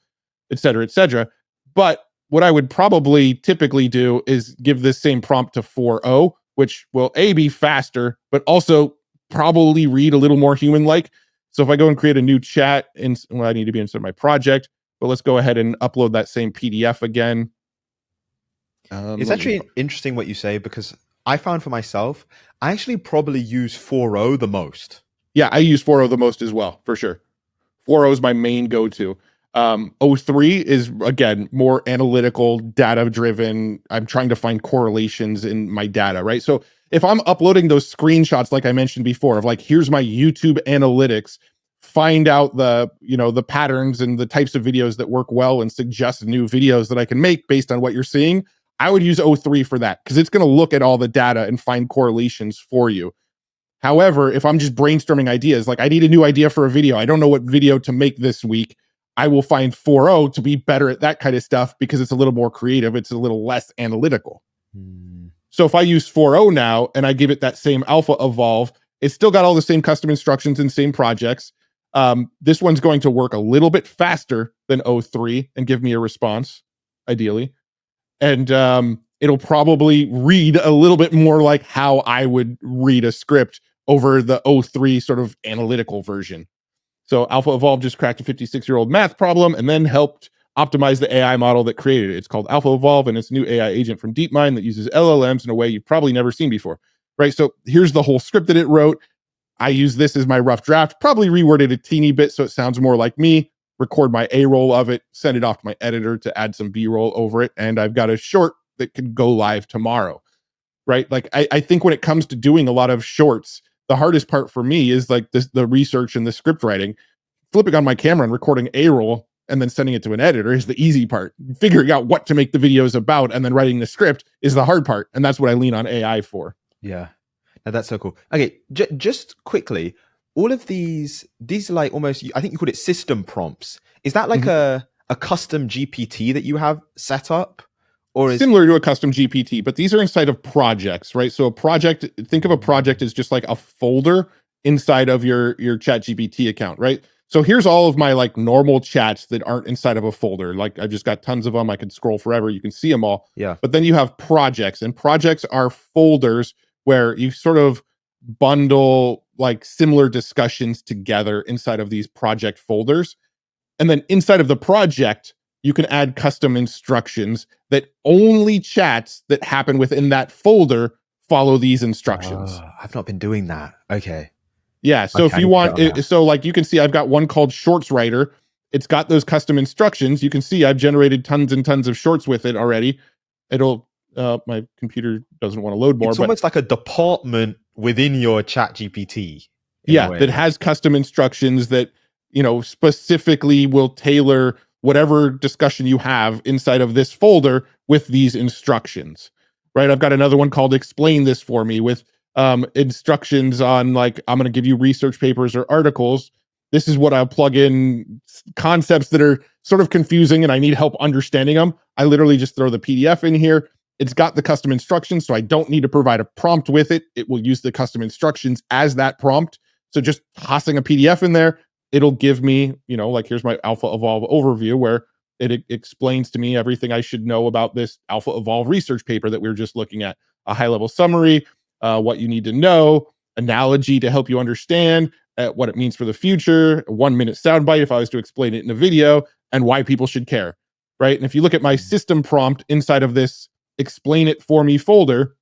Speaker 1: et cetera, et cetera. But what I would probably typically do is give this same prompt to 4.0, which will be faster, but also probably read a little more human-like. So if I go and create a new chat, I need to be inside my project, but let's go ahead and upload that same PDF again.
Speaker 2: It's actually interesting what you say, because I found for myself, I actually probably use 4.0 the most.
Speaker 1: Yeah, I use 4.0 the most as well, for sure. 4.0 is my main go-to. 03 is, again, more analytical, data-driven. I'm trying to find correlations in my data, right? So if I'm uploading those screenshots, like I mentioned before, of like, here's my YouTube analytics, find out the patterns and the types of videos that work well and suggest new videos that I can make based on what you're seeing, I would use 03 for that, because it's going to look at all the data and find correlations for you. However, if I'm just brainstorming ideas, like I need a new idea for a video, I don't know what video to make this week, I will find 4.0 to be better at that kind of stuff because it's a little more creative. It's a little less analytical.
Speaker 2: Mm.
Speaker 1: So if I use 4.0 now and I give it that same alpha evolve, it's still got all the same custom instructions and same projects. This one's going to work a little bit faster than O3 and give me a response, ideally. And it'll probably read a little bit more like how I would read a script over the O3 sort of analytical version. So Alpha Evolve just cracked a 56-year-old math problem and then helped optimize the AI model that created it. It's called Alpha Evolve, and it's a new AI agent from DeepMind that uses LLMs in a way you've probably never seen before. Right. So here's the whole script that it wrote. I use this as my rough draft, probably reworded a teeny bit so it sounds more like me, record my A roll of it, send it off to my editor to add some B roll over it. And I've got a short that could go live tomorrow. Right. Like I think when it comes to doing a lot of shorts, the hardest part for me is like this, the research and the script writing. Flipping on my camera and recording A roll and then sending it to an editor is the easy part. Figuring out what to make the videos about and then writing the script is the hard part. And that's what I lean on AI for.
Speaker 2: Yeah. Now that's so cool. Okay, just quickly, all of these are like almost, I think you called it system prompts. Is that like a custom GPT that you have set up? Or is
Speaker 1: similar to a custom GPT, but these are inside of projects, right? So a project, think of a project as just like a folder inside of your ChatGPT account, right? So here's all of my like normal chats that aren't inside of a folder. Like I've just got tons of them. I can scroll forever. You can see them all.
Speaker 2: Yeah.
Speaker 1: But then you have projects, and projects are folders where you sort of bundle like similar discussions together inside of these project folders. And then inside of the project, you can add custom instructions that only chats that happen within that folder follow these instructions.
Speaker 2: I've not been doing that. Okay.
Speaker 1: Yeah. So if you want, so like you can see, I've got one called Shorts Writer. It's got those custom instructions. You can see I've generated tons and tons of shorts with it already. It'll, my computer doesn't want to load more.
Speaker 2: It's almost like a department within your Chat GPT.
Speaker 1: Yeah, that has custom instructions that, you know, specifically will tailor whatever discussion you have inside of this folder with these instructions, right? I've got another one called Explain This For Me with instructions on like, I'm going to give you research papers or articles. This is what I'll plug in concepts that are sort of confusing and I need help understanding them. I literally just throw the PDF in here. It's got the custom instructions, so I don't need to provide a prompt with it. It will use the custom instructions as that prompt. So just tossing a PDF in there, it'll give me, you know, like here's my Alpha Evolve overview where it explains to me everything I should know about this Alpha Evolve research paper that we were just looking at. A high level summary, what you need to know, analogy to help you understand what it means for the future, a 1-minute soundbite if I was to explain it in a video, and why people should care, right? And if you look at my system prompt inside of this Explain It For Me folder,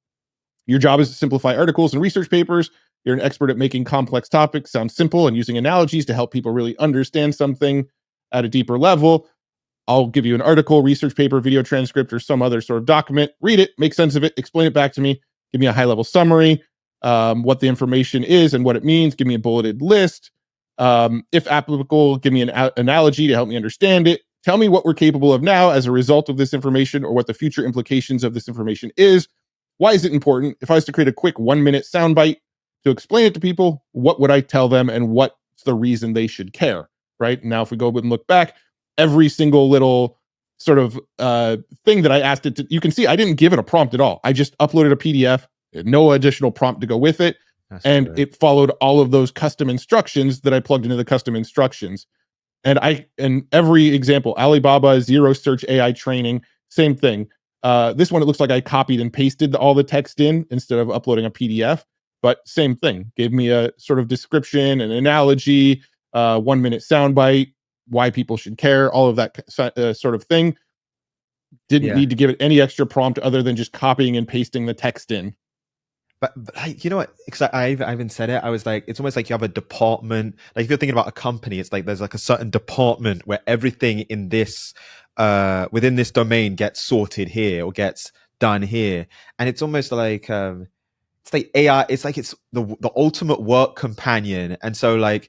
Speaker 1: your job is to simplify articles and research papers. You're an expert at making complex topics sound simple and using analogies to help people really understand something at a deeper level. I'll give you an article, research paper, video transcript, or some other sort of document. Read it, make sense of it, explain it back to me. Give me a high level summary, what the information is and what it means. Give me a bulleted list. If applicable, give me an analogy to help me understand it. Tell me what we're capable of now as a result of this information or what the future implications of this information is. Why is it important? If I was to create a quick 1-minute soundbite to explain it to people, what would I tell them and what's the reason they should care? Right now, if we go and look back, every single little sort of thing that I asked it to, you can see I didn't give it a prompt at all. I just uploaded a PDF, no additional prompt to go with it. And it followed all of those custom instructions that I plugged into the custom instructions. And in every example, Alibaba Zero Search AI training, same thing. This one, it looks like I copied and pasted all the text in instead of uploading a PDF, but same thing. Gave me a sort of description, an analogy, 1-minute soundbite, why people should care, all of that sort of thing. Didn't need to give it any extra prompt other than just copying and pasting the text in.
Speaker 2: But you know what? Because I even said it. I was like, it's almost like you have a department. Like if you're thinking about a company, it's like there's like a certain department where everything in this, within this domain gets sorted here or gets done here, and it's almost like it's like AI. It's like it's the ultimate work companion, and so like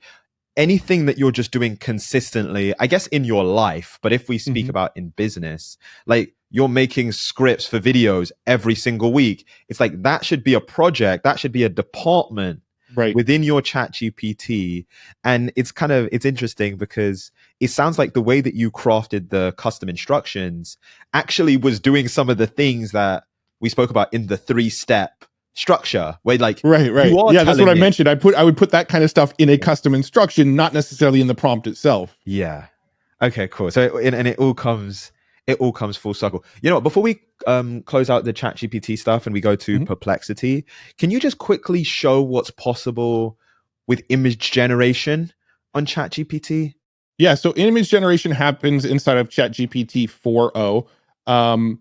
Speaker 2: anything that you're just doing consistently, I guess in your life, but if we speak about in business, like you're making scripts for videos every single week, it's like that should be a project, that should be a department
Speaker 1: Right.
Speaker 2: within your chat GPT. And it's interesting because it sounds like the way that you crafted the custom instructions actually was doing some of the things that we spoke about in the 3-step structure, where like
Speaker 1: Right,
Speaker 2: you
Speaker 1: right.
Speaker 2: are
Speaker 1: Yeah, that's what I
Speaker 2: telling it.
Speaker 1: mentioned. I would put that kind of stuff in a custom instruction, not necessarily in the prompt itself.
Speaker 2: Yeah. Okay, cool. So and it all comes full circle. You know what? Before we close out the chat GPT stuff and we go to
Speaker 1: Mhm.
Speaker 2: Perplexity, can you just quickly show what's possible with image generation on chat GPT?
Speaker 1: Yeah, so image generation happens inside of ChatGPT 4.0. Um,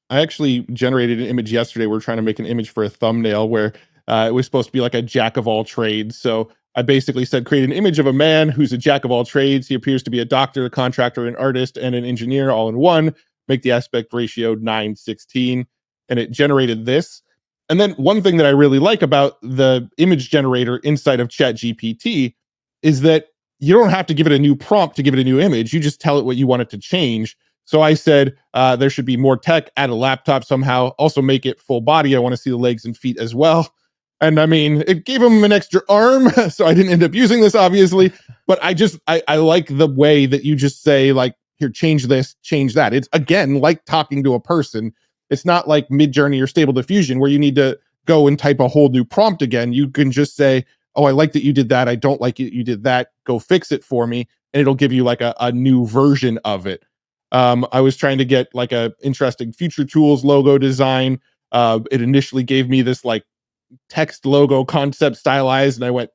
Speaker 1: I actually generated an image yesterday. We're trying to make an image for a thumbnail where it was supposed to be like a jack of all trades. So I basically said, create an image of a man who's a jack of all trades. He appears to be a doctor, a contractor, an artist, and an engineer all in one. Make the aspect ratio 9:16. And it generated this. And then one thing that I really like about the image generator inside of ChatGPT is that you don't have to give it a new prompt to give it a new image. You just tell it what you want it to change. So I said there should be more tech, add a laptop somehow, also make it full body. I want to see the legs and feet as well. And I mean, it gave him an extra arm, so I didn't end up using this, obviously. But I like the way that you just say like, here, change this, change that. It's again like talking to a person. It's not like Mid Journey or Stable Diffusion where you need to go and type a whole new prompt again. You can just say, oh, I like that you did that. I don't like it. You did that. Go fix it for me. And it'll give you like a new version of it. I was trying to get like a interesting future tools logo design. It initially gave me this like text logo concept stylized, and I went,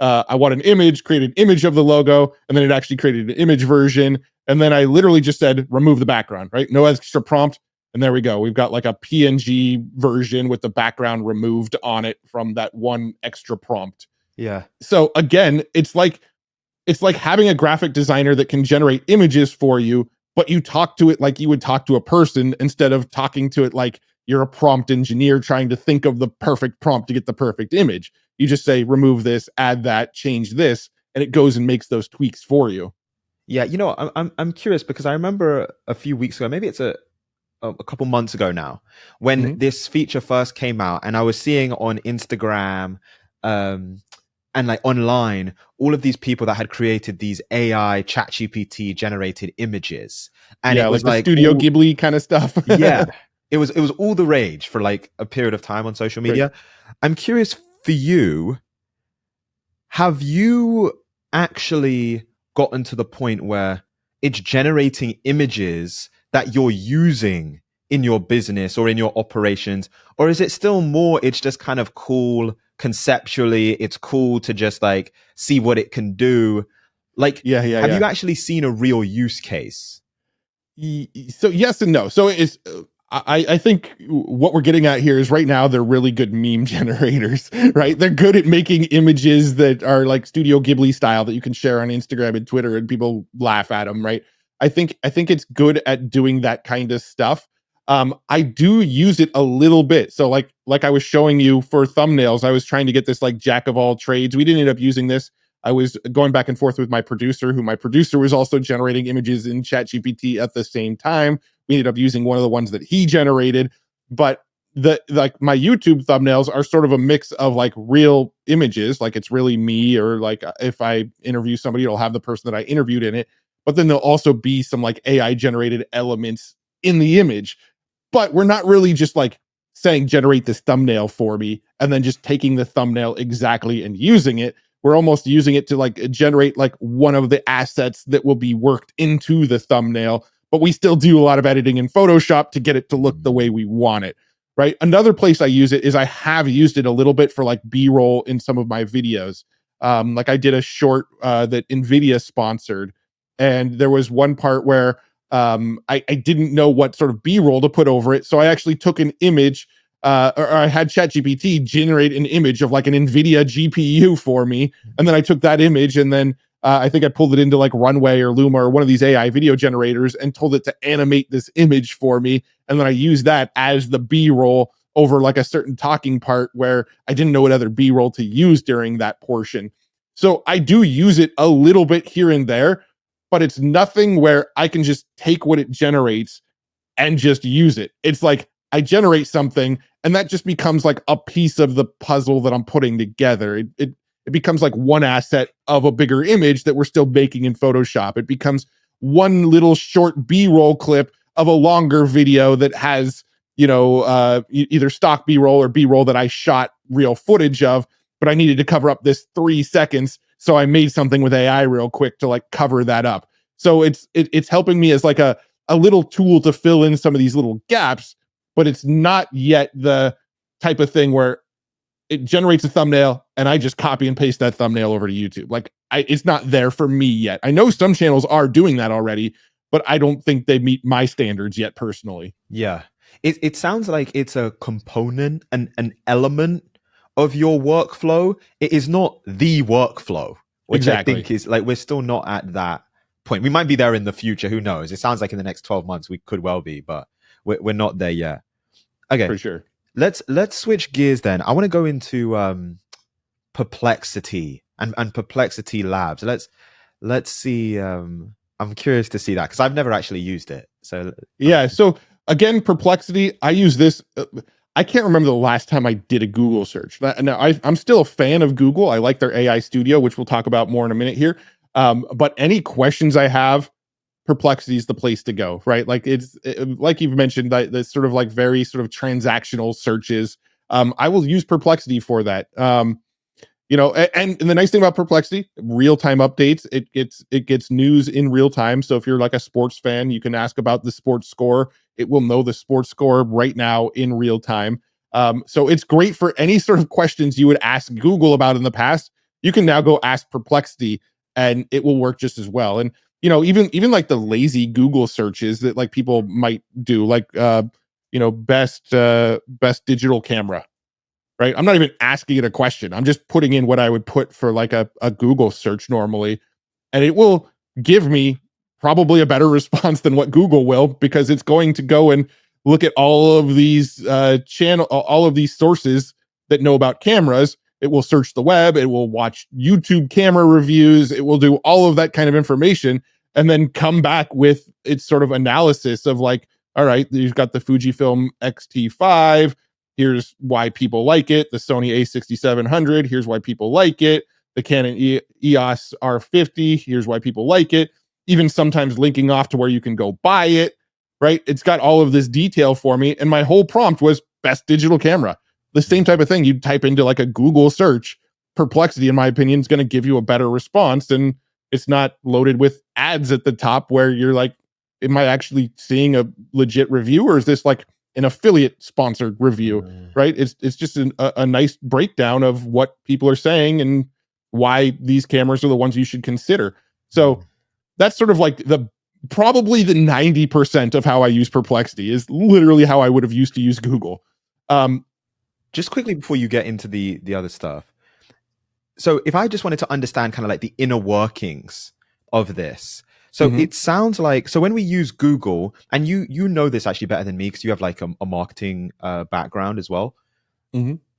Speaker 1: I want an image, created an image of the logo, and then it actually created an image version. And then I literally just said, remove the background, right? No extra prompt. And there we go. We've got like a PNG version with the background removed on it from that one extra prompt.
Speaker 2: Yeah.
Speaker 1: So again, it's like having a graphic designer that can generate images for you, but you talk to it like you would talk to a person instead of talking to it like you're a prompt engineer trying to think of the perfect prompt to get the perfect image. You just say, remove this, add that, change this, and it goes and makes those tweaks for you.
Speaker 2: Yeah, I'm curious because I remember a few weeks ago, maybe it's a couple months ago now, when
Speaker 1: Mhm.
Speaker 2: this feature first came out, and I was seeing on Instagram, um, and like online, all of these people that had created these AI ChatGPT generated images, and
Speaker 1: Yeah,
Speaker 2: it
Speaker 1: like
Speaker 2: was
Speaker 1: the
Speaker 2: like
Speaker 1: Studio
Speaker 2: all,
Speaker 1: Ghibli kind of stuff.
Speaker 2: yeah, it was all the rage for like a period of time on social
Speaker 1: Right.
Speaker 2: media. I'm curious for you, have you actually gotten to the point where it's generating images that you're using in your business or in your operations? Or is it still more, it's just kind of cool conceptually? It's cool to just like see what it can do. Like,
Speaker 1: Yeah, yeah,
Speaker 2: have
Speaker 1: yeah.
Speaker 2: you actually seen a real use case?
Speaker 1: So yes and no. So it's I think what we're getting at here is right now they're really good meme generators, right? They're good at making images that are like Studio Ghibli style that you can share on Instagram and Twitter and people laugh at them, right? I think it's good at doing that kind of stuff. I do use it a little bit. So like I was showing you for thumbnails, I was trying to get this like jack of all trades. We didn't end up using this. I was going back and forth with my producer, who my producer was also generating images in ChatGPT at the same time. We ended up using one of the ones that he generated, but the like my YouTube thumbnails are sort of a mix of like real images, like it's really me, or like if I interview somebody, it'll have the person that I interviewed in it. But then there'll also be some like AI generated elements in the image. But we're not really just like saying generate this thumbnail for me and then just taking the thumbnail exactly and using it. We're almost using it to like generate like one of the assets that will be worked into the thumbnail, but we still do a lot of editing in Photoshop to get it to look the way we want it. Right. Another place I use it is I have used it a little bit for like B-roll in some of my videos. Like I did a short that NVIDIA sponsored, and there was one part where I didn't know what sort of B-roll to put over it. So I actually took an image, or I had ChatGPT generate an image of like an NVIDIA GPU for me. And then I took that image and then I think I pulled it into like Runway or Luma or one of these AI video generators and told it to animate this image for me. And then I used that as the B-roll over like a certain talking part where I didn't know what other B-roll to use during that portion. So I do use it a little bit here and there, but it's nothing where I can just take what it generates and just use it. It's like I generate something, and that just becomes like a piece of the puzzle that I'm putting together. It becomes like one asset of a bigger image that we're still making in Photoshop. It becomes one little short B-roll clip of a longer video that has, either stock B-roll or B-roll that I shot real footage of, but I needed to cover up this 3 seconds. So I made something with AI real quick to like cover that up. So it's helping me as like a little tool to fill in some of these little gaps, but it's not yet the type of thing where it generates a thumbnail and I just copy and paste that thumbnail over to YouTube. Like it's not there for me yet. I know some channels are doing that already, but I don't think they meet my standards yet personally.
Speaker 2: Yeah. It sounds like it's a component and an element of your workflow. It is not the workflow, which I
Speaker 1: Exactly.
Speaker 2: think is like, we're still not at that point. We might be there in the future. Who knows? It sounds like in the next 12 months, we could well be, but we're not there yet. Okay.
Speaker 1: For sure.
Speaker 2: Let's switch gears then. I want to go into Perplexity and Perplexity Labs. Let's see. I'm curious to see that because I've never actually used it. So
Speaker 1: Yeah. So again, Perplexity, I use this. I can't remember the last time I did a Google search. Now, I'm still a fan of Google. I like their AI Studio, which we'll talk about more in a minute here. But any questions I have, Perplexity is the place to go, right? Like like you've mentioned, the sort of like very sort of transactional searches. I will use Perplexity for that. And the nice thing about Perplexity, real time updates. It gets news in real time. So if you're like a sports fan, you can ask about the sports score. It will know the sports score right now in real time. So it's great for any sort of questions you would ask Google about in the past. You can now go ask Perplexity, and it will work just as well. And even like the lazy Google searches that like people might do, like best digital camera, right? I'm not even asking it a question. I'm just putting in what I would put for like a Google search normally, and it will give me probably a better response than what Google will, because it's going to go and look at all of these all of these sources that know about cameras. It will search the web, it will watch YouTube camera reviews, it will do all of that kind of information, and then come back with its sort of analysis of like, all right, you've got the Fujifilm X-T5. Here's why people like it. The Sony A6700. Here's why people like it. The Canon EOS R50. Here's why people like it. Even sometimes linking off to where you can go buy it, right? It's got all of this detail for me. And my whole prompt was best digital camera. The same type of thing you'd type into like a Google search. Perplexity, in my opinion, is going to give you a better response. And it's not loaded with ads at the top where you're like, am I actually seeing a legit review, or is this like an affiliate sponsored review, right? It's just a nice breakdown of what people are saying and why these cameras are the ones you should consider. So that's sort of like probably the 90% of how I use Perplexity is literally how I would have used to use Google.
Speaker 2: Just quickly before you get into the other stuff. So if I just wanted to understand kind of like the inner workings of this. So it sounds like, so when we use Google, and you know this actually better than me because you have like a marketing background as well.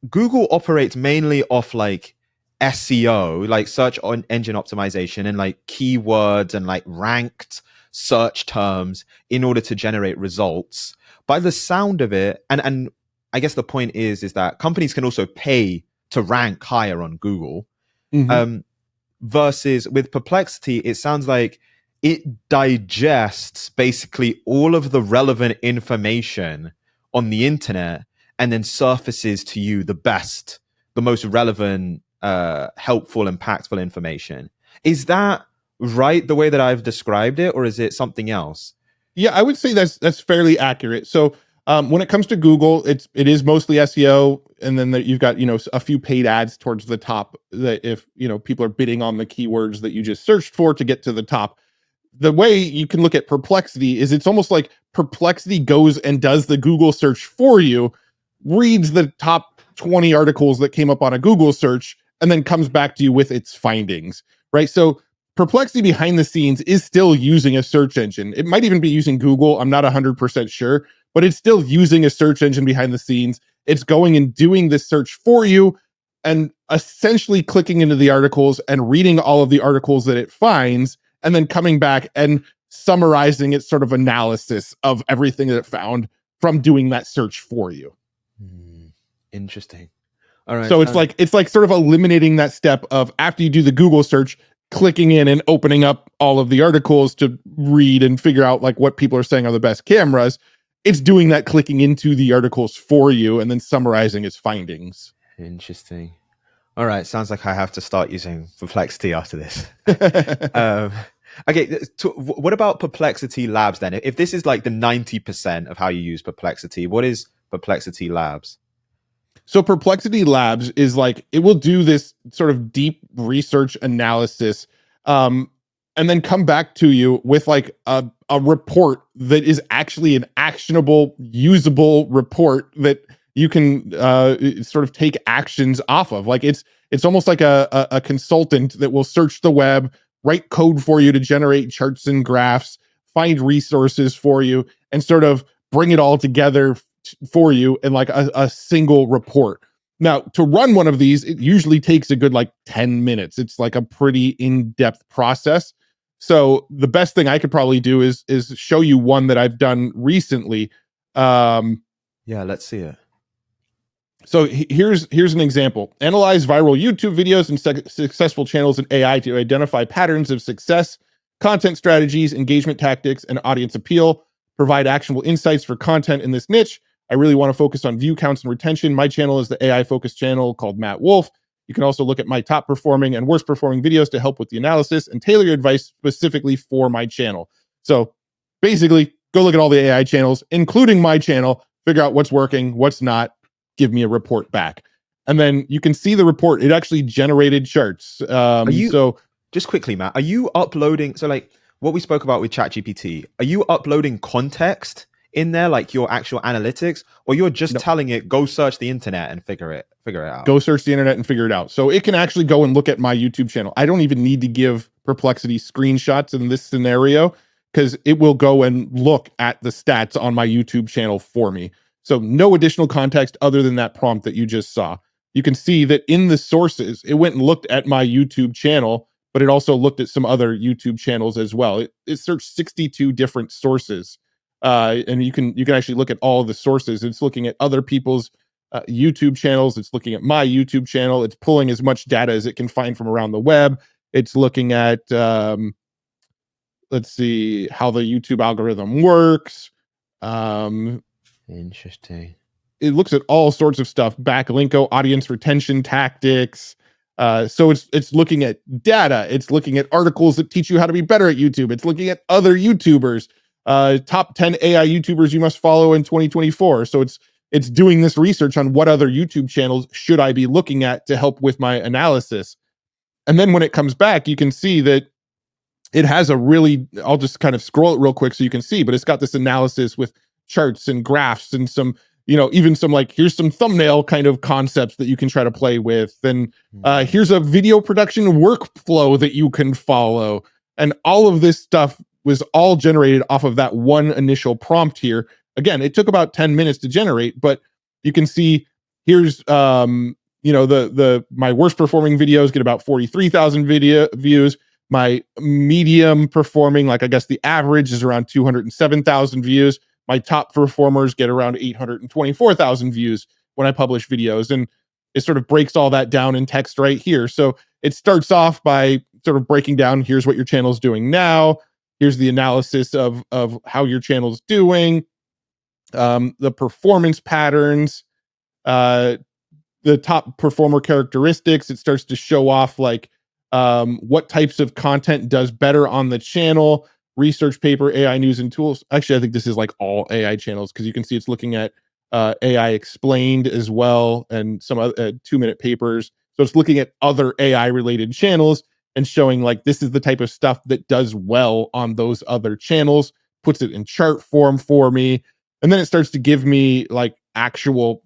Speaker 2: Google operates mainly off like SEO, like search engine optimization, and like keywords and like ranked search terms in order to generate results. By the sound of it, and I guess the point is that companies can also pay to rank higher on Google. Versus with Perplexity, it sounds like it digests basically all of the relevant information on the internet and then surfaces to you the most relevant, helpful, impactful information. Is that right, the way that I've described it, or is it something else?
Speaker 1: Yeah, I would say that's fairly accurate. So when it comes to Google, it is mostly SEO, and then you've got a few paid ads towards the top that if people are bidding on the keywords that you just searched for to get to the top. The way you can look at Perplexity is it's almost like Perplexity goes and does the Google search for you, reads the top 20 articles that came up on a Google search, and then comes back to you with its findings, right? So Perplexity behind the scenes is still using a search engine. It might even be using Google. I'm not 100% sure, but it's still using a search engine behind the scenes. It's going and doing this search for you and essentially clicking into the articles and reading all of the articles that it finds, and then coming back and summarizing its sort of analysis of everything that it found from doing that search for you.
Speaker 2: Interesting. All right.
Speaker 1: So it's like sort of eliminating that step of, after you do the Google search, clicking in and opening up all of the articles to read and figure out like what people are saying are the best cameras. It's doing that, clicking into the articles for you and then summarizing its findings.
Speaker 2: Interesting. All right. Sounds like I have to start using Perplexity after this. Okay. What about Perplexity Labs then? If this is like the 90% of how you use Perplexity, what is Perplexity Labs?
Speaker 1: So Perplexity Labs is like, it will do this sort of deep research analysis, and then come back to you with like a report that is actually an actionable, usable report that you can sort of take actions off of. Like it's almost like a consultant that will search the web, write code for you to generate charts and graphs, find resources for you, and sort of bring it all together for you in like a single report. Now, to run one of these, it usually takes a good like 10 minutes. It's like a pretty in-depth process. So the best thing I could probably do is show you one that I've done recently.
Speaker 2: Yeah, let's see it.
Speaker 1: So here's an example. Analyze viral YouTube videos and successful channels in AI to identify patterns of success, content strategies, engagement tactics, and audience appeal. Provide actionable insights for content in this niche. I really want to focus on view counts and retention. My channel is the AI focused channel called Matt Wolfe. You can also look at my top performing and worst performing videos to help with the analysis and tailor your advice specifically for my channel. So basically, go look at all the AI channels, including my channel, figure out what's working, what's not, give me a report back. And then you can see the report. It actually generated charts.
Speaker 2: Just quickly, Matt, are you uploading? So like what we spoke about with ChatGPT, are you uploading context in there, like your actual analytics, or you're just telling it, go search the internet and figure it out?
Speaker 1: Go search the internet and figure it out. So it can actually go and look at my YouTube channel. I don't even need to give Perplexity screenshots in this scenario, because it will go and look at the stats on my YouTube channel for me. So no additional context other than that prompt that you just saw. You can see that in the sources, it went and looked at my YouTube channel, but it also looked at some other YouTube channels as well. It searched 62 different sources. And you can actually look at all of the sources. It's looking at other people's YouTube channels. It's looking at my YouTube channel. It's pulling as much data as it can find from around the web. It's looking at, let's see, how the YouTube algorithm works.
Speaker 2: Interesting.
Speaker 1: It looks at all sorts of stuff, backlinko, audience retention tactics. So it's looking at data. It's looking at articles that teach you how to be better at YouTube. It's looking at other YouTubers, top 10 AI YouTubers you must follow in 2024. So it's doing this research on what other YouTube channels should I be looking at to help with my analysis. And then when it comes back, you can see that it has a really, I'll just kind of scroll it real quick so you can see, but it's got this analysis with charts and graphs and some, even some like, here's some thumbnail kind of concepts that you can try to play with. And here's a video production workflow that you can follow. And all of this stuff was all generated off of that one initial prompt here. Again, it took about 10 minutes to generate, but you can see here's, my worst performing videos get about 43,000 video views. My medium performing, like I guess the average is around 207,000 views. My top performers get around 824,000 views when I publish videos. And it sort of breaks all that down in text right here. So it starts off by sort of breaking down, here's what your channel's doing now. Here's the analysis of how your channel's doing, the performance patterns, the top performer characteristics. It starts to show off like what types of content does better on the channel, research paper, AI news and tools. Actually, I think this is like all AI channels, because you can see it's looking at AI explained as well, and some other 2-minute papers. So it's looking at other AI related channels and showing like, this is the type of stuff that does well on those other channels, puts it in chart form for me. And then it starts to give me like actual,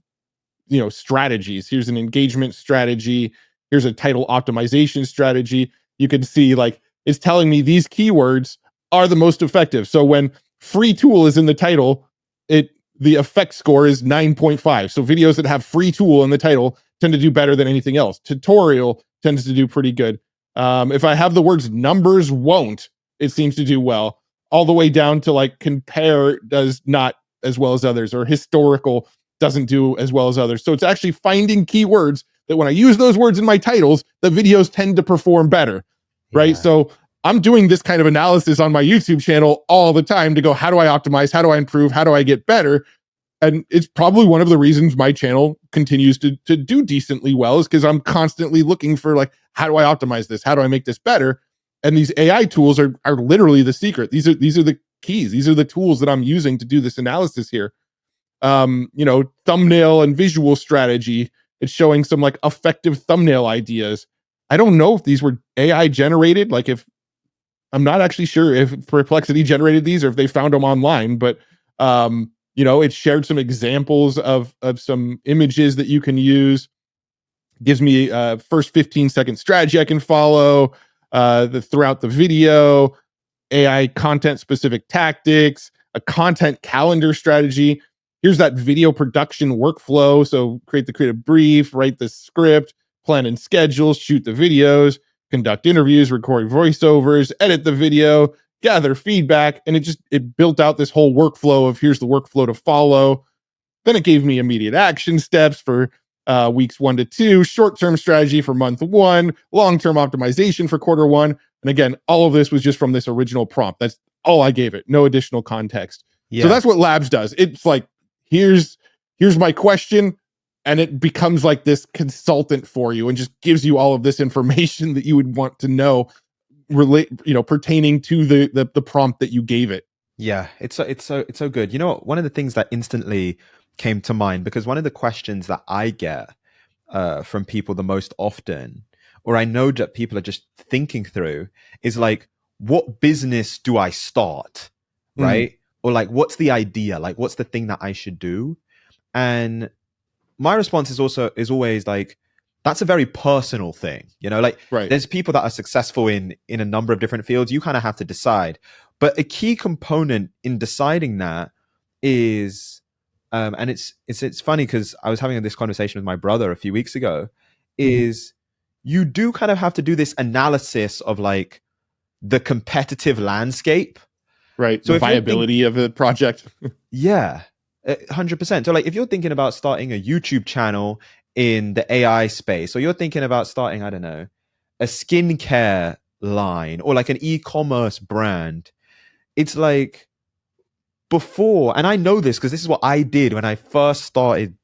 Speaker 1: strategies. Here's an engagement strategy. Here's a title optimization strategy. You can see like, it's telling me these keywords are the most effective. So when free tool is in the title, the effect score is 9.5. So videos that have free tool in the title tend to do better than anything else. Tutorial tends to do pretty good. If I have the words numbers won't, it seems to do well. All the way down to like compare does not as well as others, or historical doesn't do as well as others. So it's actually finding keywords that when I use those words in my titles, the videos tend to perform better, right?
Speaker 2: Yeah.
Speaker 1: So I'm doing this kind of analysis on my YouTube channel all the time to go, how do I optimize? How do I improve? How do I get better? And it's probably one of the reasons my channel continues to do decently well, is because I'm constantly looking for, like, how do I optimize this? How do I make this better? And these AI tools are literally the secret. These are the keys. These are the tools that I'm using to do this analysis here. Thumbnail and visual strategy. It's showing some like effective thumbnail ideas. I don't know if these were AI generated. Like, if I'm not actually sure if Perplexity generated these or if they found them online, but it shared some examples of some images that you can use. Gives me first 15-second strategy I can follow throughout the video, AI content specific tactics, a content calendar strategy. Here's that video production workflow. So create the creative brief, write the script, plan and schedule, shoot the videos, conduct interviews, record voiceovers, edit the video, gather feedback. And it built out this whole workflow of, here's the workflow to follow. Then it gave me immediate action steps for weeks 1 to 2, short-term strategy for month 1, long-term optimization for quarter 1. And again, all of this was just from this original prompt. That's all I gave it, no additional context. So
Speaker 2: Yeah.
Speaker 1: that's what Labs does. It's like, here's my question, and it becomes like this consultant for you and just gives you all of this information that you would want to know, pertaining to the prompt that you gave it.
Speaker 2: Yeah, it's so good. You know what? One of the things that instantly came to mind, because one of the questions that I get from people the most often, or I know that people are just thinking through, is like, what business do I start?
Speaker 1: Mm,
Speaker 2: Right? Or like, what's the idea? Like, what's the thing that I should do? And my response is always like, that's a very personal thing. Like,
Speaker 1: right.
Speaker 2: there's people that are successful in a number of different fields. You kind of have to decide. But a key component in deciding that is, and it's funny because I was having this conversation with my brother a few weeks ago,
Speaker 1: Mhm.
Speaker 2: is you do kind of have to do this analysis of like the competitive landscape.
Speaker 1: Right.
Speaker 2: So
Speaker 1: The
Speaker 2: if you're thinking,
Speaker 1: viability of the project.
Speaker 2: yeah, 100%. So like if you're thinking about starting a YouTube channel in the AI space, or you're thinking about starting, I don't know, a skincare line or like an e-commerce brand, it's like, before, and I know this because this is what I did when I first started.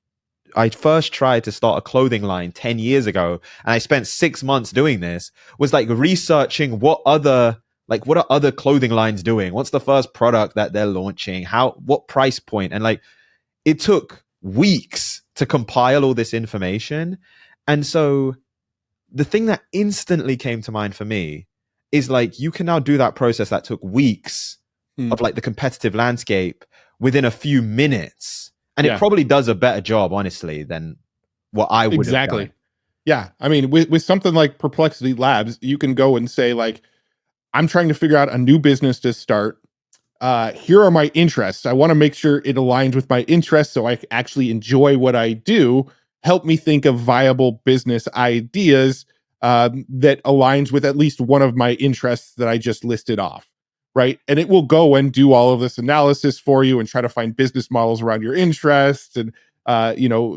Speaker 2: I first tried to start a clothing line 10 years ago, and I spent 6 months doing this, was like researching what are other clothing lines doing? What's the first product that they're launching? What price point? And like, it took weeks to compile all this information. And so the thing that instantly came to mind for me is like, you can now do that process that took weeks
Speaker 1: Mm,
Speaker 2: of like the competitive landscape within a few minutes. And it
Speaker 1: yeah.
Speaker 2: probably does a better job, honestly, than what I would have done.
Speaker 1: Exactly. Yeah. I mean, with something like Perplexity Labs, you can go and say, like, I'm trying to figure out a new business to start. Here are my interests. I want to make sure it aligns with my interests so I actually enjoy what I do. Help me think of viable business ideas that aligns with at least one of my interests that I just listed off. Right. And it will go and do all of this analysis for you and try to find business models around your interests and,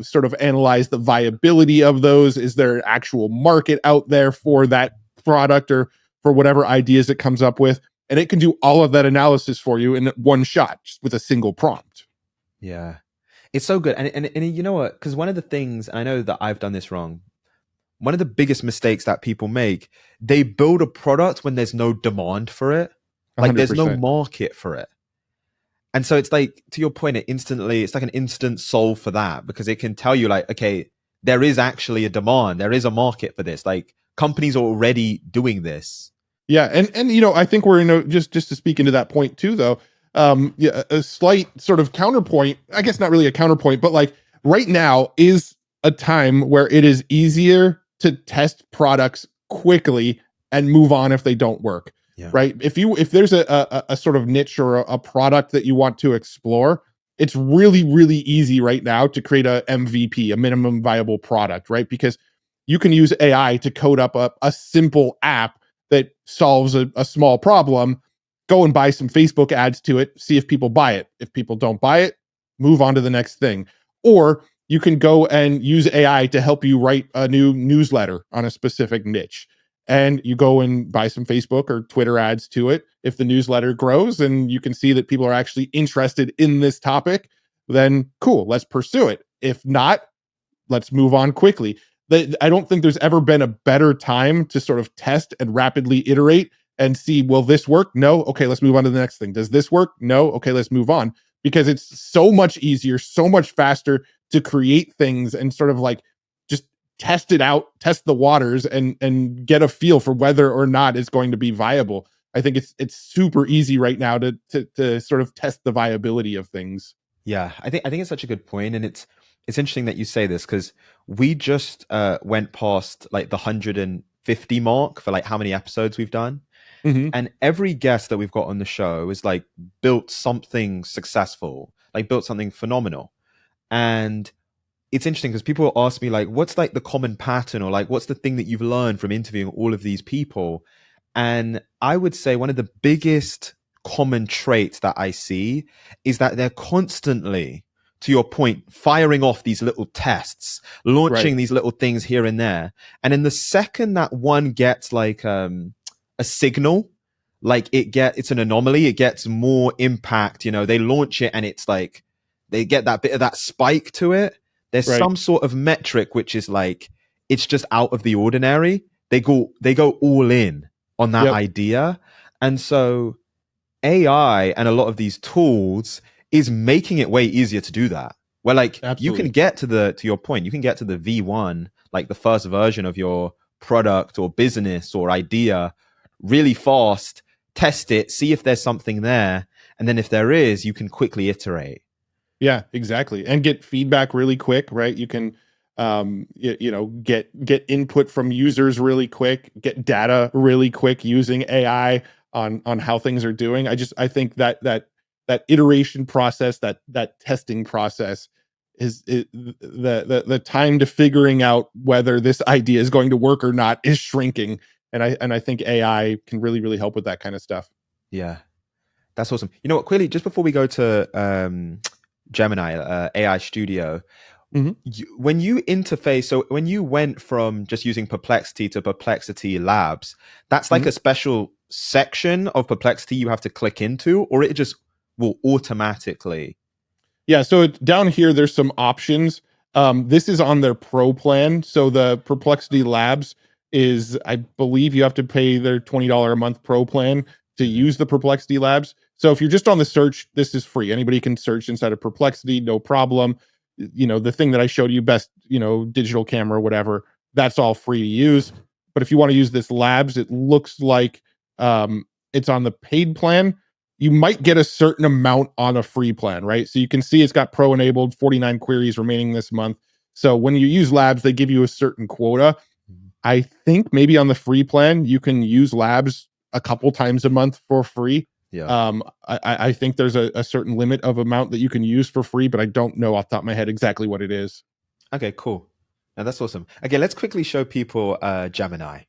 Speaker 1: sort of analyze the viability of those. Is there an actual market out there for that product or for whatever ideas it comes up with? And it can do all of that analysis for you in one shot, just with a single prompt.
Speaker 2: Yeah. It's so good. And you know what? Because one of the things, and I know that I've done this wrong, one of the biggest mistakes that people make, they build a product when there's no demand for it. Like there's no
Speaker 1: 100%.
Speaker 2: market for it. And so it's like, to your point, it's like an instant solve for that, because it can tell you like, okay, there is actually a demand. There is a market for this. Like companies are already doing this.
Speaker 1: Yeah, and I think we're in just to speak into that point too, though. Yeah, a slight sort of counterpoint. I guess not really a counterpoint, but like right now is a time where it is easier to test products quickly and move on if they don't work.
Speaker 2: Yeah.
Speaker 1: Right? If there's a sort of niche or a product that you want to explore, it's really really easy right now to create a MVP, a minimum viable product, right? Because you can use AI to code up a simple app that solves a small problem. Go and buy some Facebook ads to it, see if people buy it. If people don't buy it, move on to the next thing. Or you can go and use AI to help you write a new newsletter on a specific niche. And you go and buy some Facebook or Twitter ads to it. If the newsletter grows and you can see that people are actually interested in this topic, then cool, let's pursue it. If not, let's move on quickly. I don't think there's ever been a better time to sort of test and rapidly iterate and see, will this work? No. Okay, let's move on to the next thing. Does this work? No. Okay, let's move on. Because it's so much easier, so much faster to create things and sort of like just test it out, test the waters, and get a feel for whether or not it's going to be viable. I think it's super easy right now to sort of test the viability of things.
Speaker 2: Yeah, I think it's such a good point, and it's interesting that you say this because we just went past like the 150 mark for like how many episodes we've done,
Speaker 1: Hmm.
Speaker 2: and every guest that we've got on the show is like built something successful, like built something phenomenal, and it's interesting because people ask me like, what's like the common pattern or like what's the thing that you've learned from interviewing all of these people? And I would say one of the biggest common traits that I see is that they're constantly, to your point, firing off these little tests,
Speaker 1: Right.
Speaker 2: launching these little things here and there. And in the second that one gets like a signal, like it's an anomaly, it gets more impact, they launch it and it's like they get that bit of that spike to it. There's
Speaker 1: Right.
Speaker 2: some sort of metric which is like it's just out of the ordinary. They go all in on that
Speaker 1: Yep.
Speaker 2: idea. And so AI and a lot of these tools is making it way easier to do that. Where like you can
Speaker 1: Absolutely.
Speaker 2: get to your point, you can get to the V1, like the first version of your product or business or idea really fast, test it, see if there's something there, and then if there is, you can quickly iterate.
Speaker 1: Yeah, exactly. And get feedback really quick, right? You can get input from users really quick, get data really quick using AI on how things are doing. I think that iteration process, that testing process the time to figuring out whether this idea is going to work or not is shrinking. And I think AI can really help with that kind of stuff.
Speaker 2: Yeah. That's awesome. You know what? Quickly, just before we go to Gemini AI Studio,
Speaker 1: Mhm.
Speaker 2: when you interface, so when you went from just using Perplexity to Perplexity Labs, that's like
Speaker 1: Mhm.
Speaker 2: a special section of Perplexity you have to click into, or it just will automatically.
Speaker 1: Yeah, so down here, there's some options. This is on their pro plan. So the Perplexity Labs is, I believe, you have to pay their $20 a month pro plan to
Speaker 2: Mhm.
Speaker 1: use the Perplexity Labs. So if you're just on the search, this is free. Anybody can search inside of Perplexity, no problem. The thing that I showed you, best, digital camera, whatever, that's all free to use. But if you want to use this Labs, it looks like it's on the paid plan. You might get a certain amount on a free plan, right? So you can see it's got pro enabled, 49 queries remaining this month. So when you use Labs, they give you a certain quota.
Speaker 2: Mhm.
Speaker 1: I think maybe on the free plan, you can use Labs a couple times a month for free.
Speaker 2: Yeah.
Speaker 1: I think there's a certain limit of amount that you can use for free, but I don't know off the top of my head exactly what it is.
Speaker 2: Okay, cool. Now that's awesome. Okay, let's quickly show people Gemini.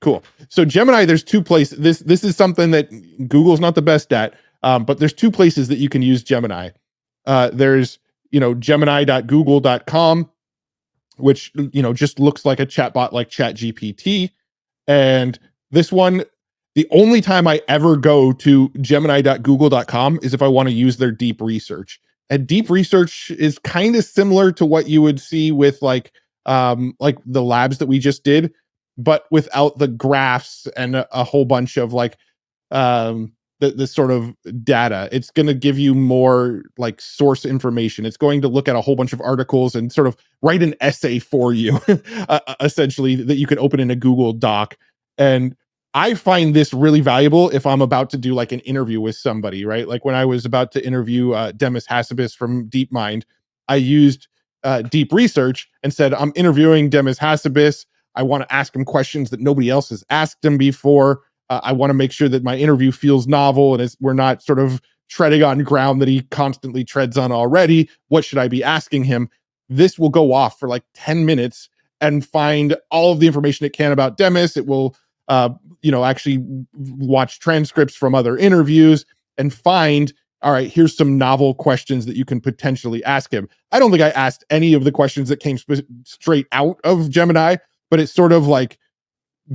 Speaker 1: Cool. So Gemini, there's two places. This is something that Google's not the best at, but there's two places that you can use Gemini. There's Gemini.google.com, which just looks like a chatbot like ChatGPT. And this one, the only time I ever go to Gemini.google.com is if I want to use their deep research. And deep research is kind of similar to what you would see with like the labs that we just did, but without the graphs and a whole bunch of like the sort of data. It's going to give you more like source information. It's going to look at a whole bunch of articles and sort of write an essay for you, essentially, that you can open in a Google Doc. And I find this really valuable if I'm about to do like an interview with somebody, right? Like when I was about to interview Demis Hassabis from DeepMind, I used Deep Research and said, I'm interviewing Demis Hassabis. I want to ask him questions that nobody else has asked him before. I want to make sure that my interview feels novel and we're not sort of treading on ground that he constantly treads on already. What should I be asking him? This will go off for like 10 minutes and find all of the information it can about Demis. It will, actually watch transcripts from other interviews and find all right, here's some novel questions that you can potentially ask him. I don't think I asked any of the questions that came straight out of Gemini, but it's sort of like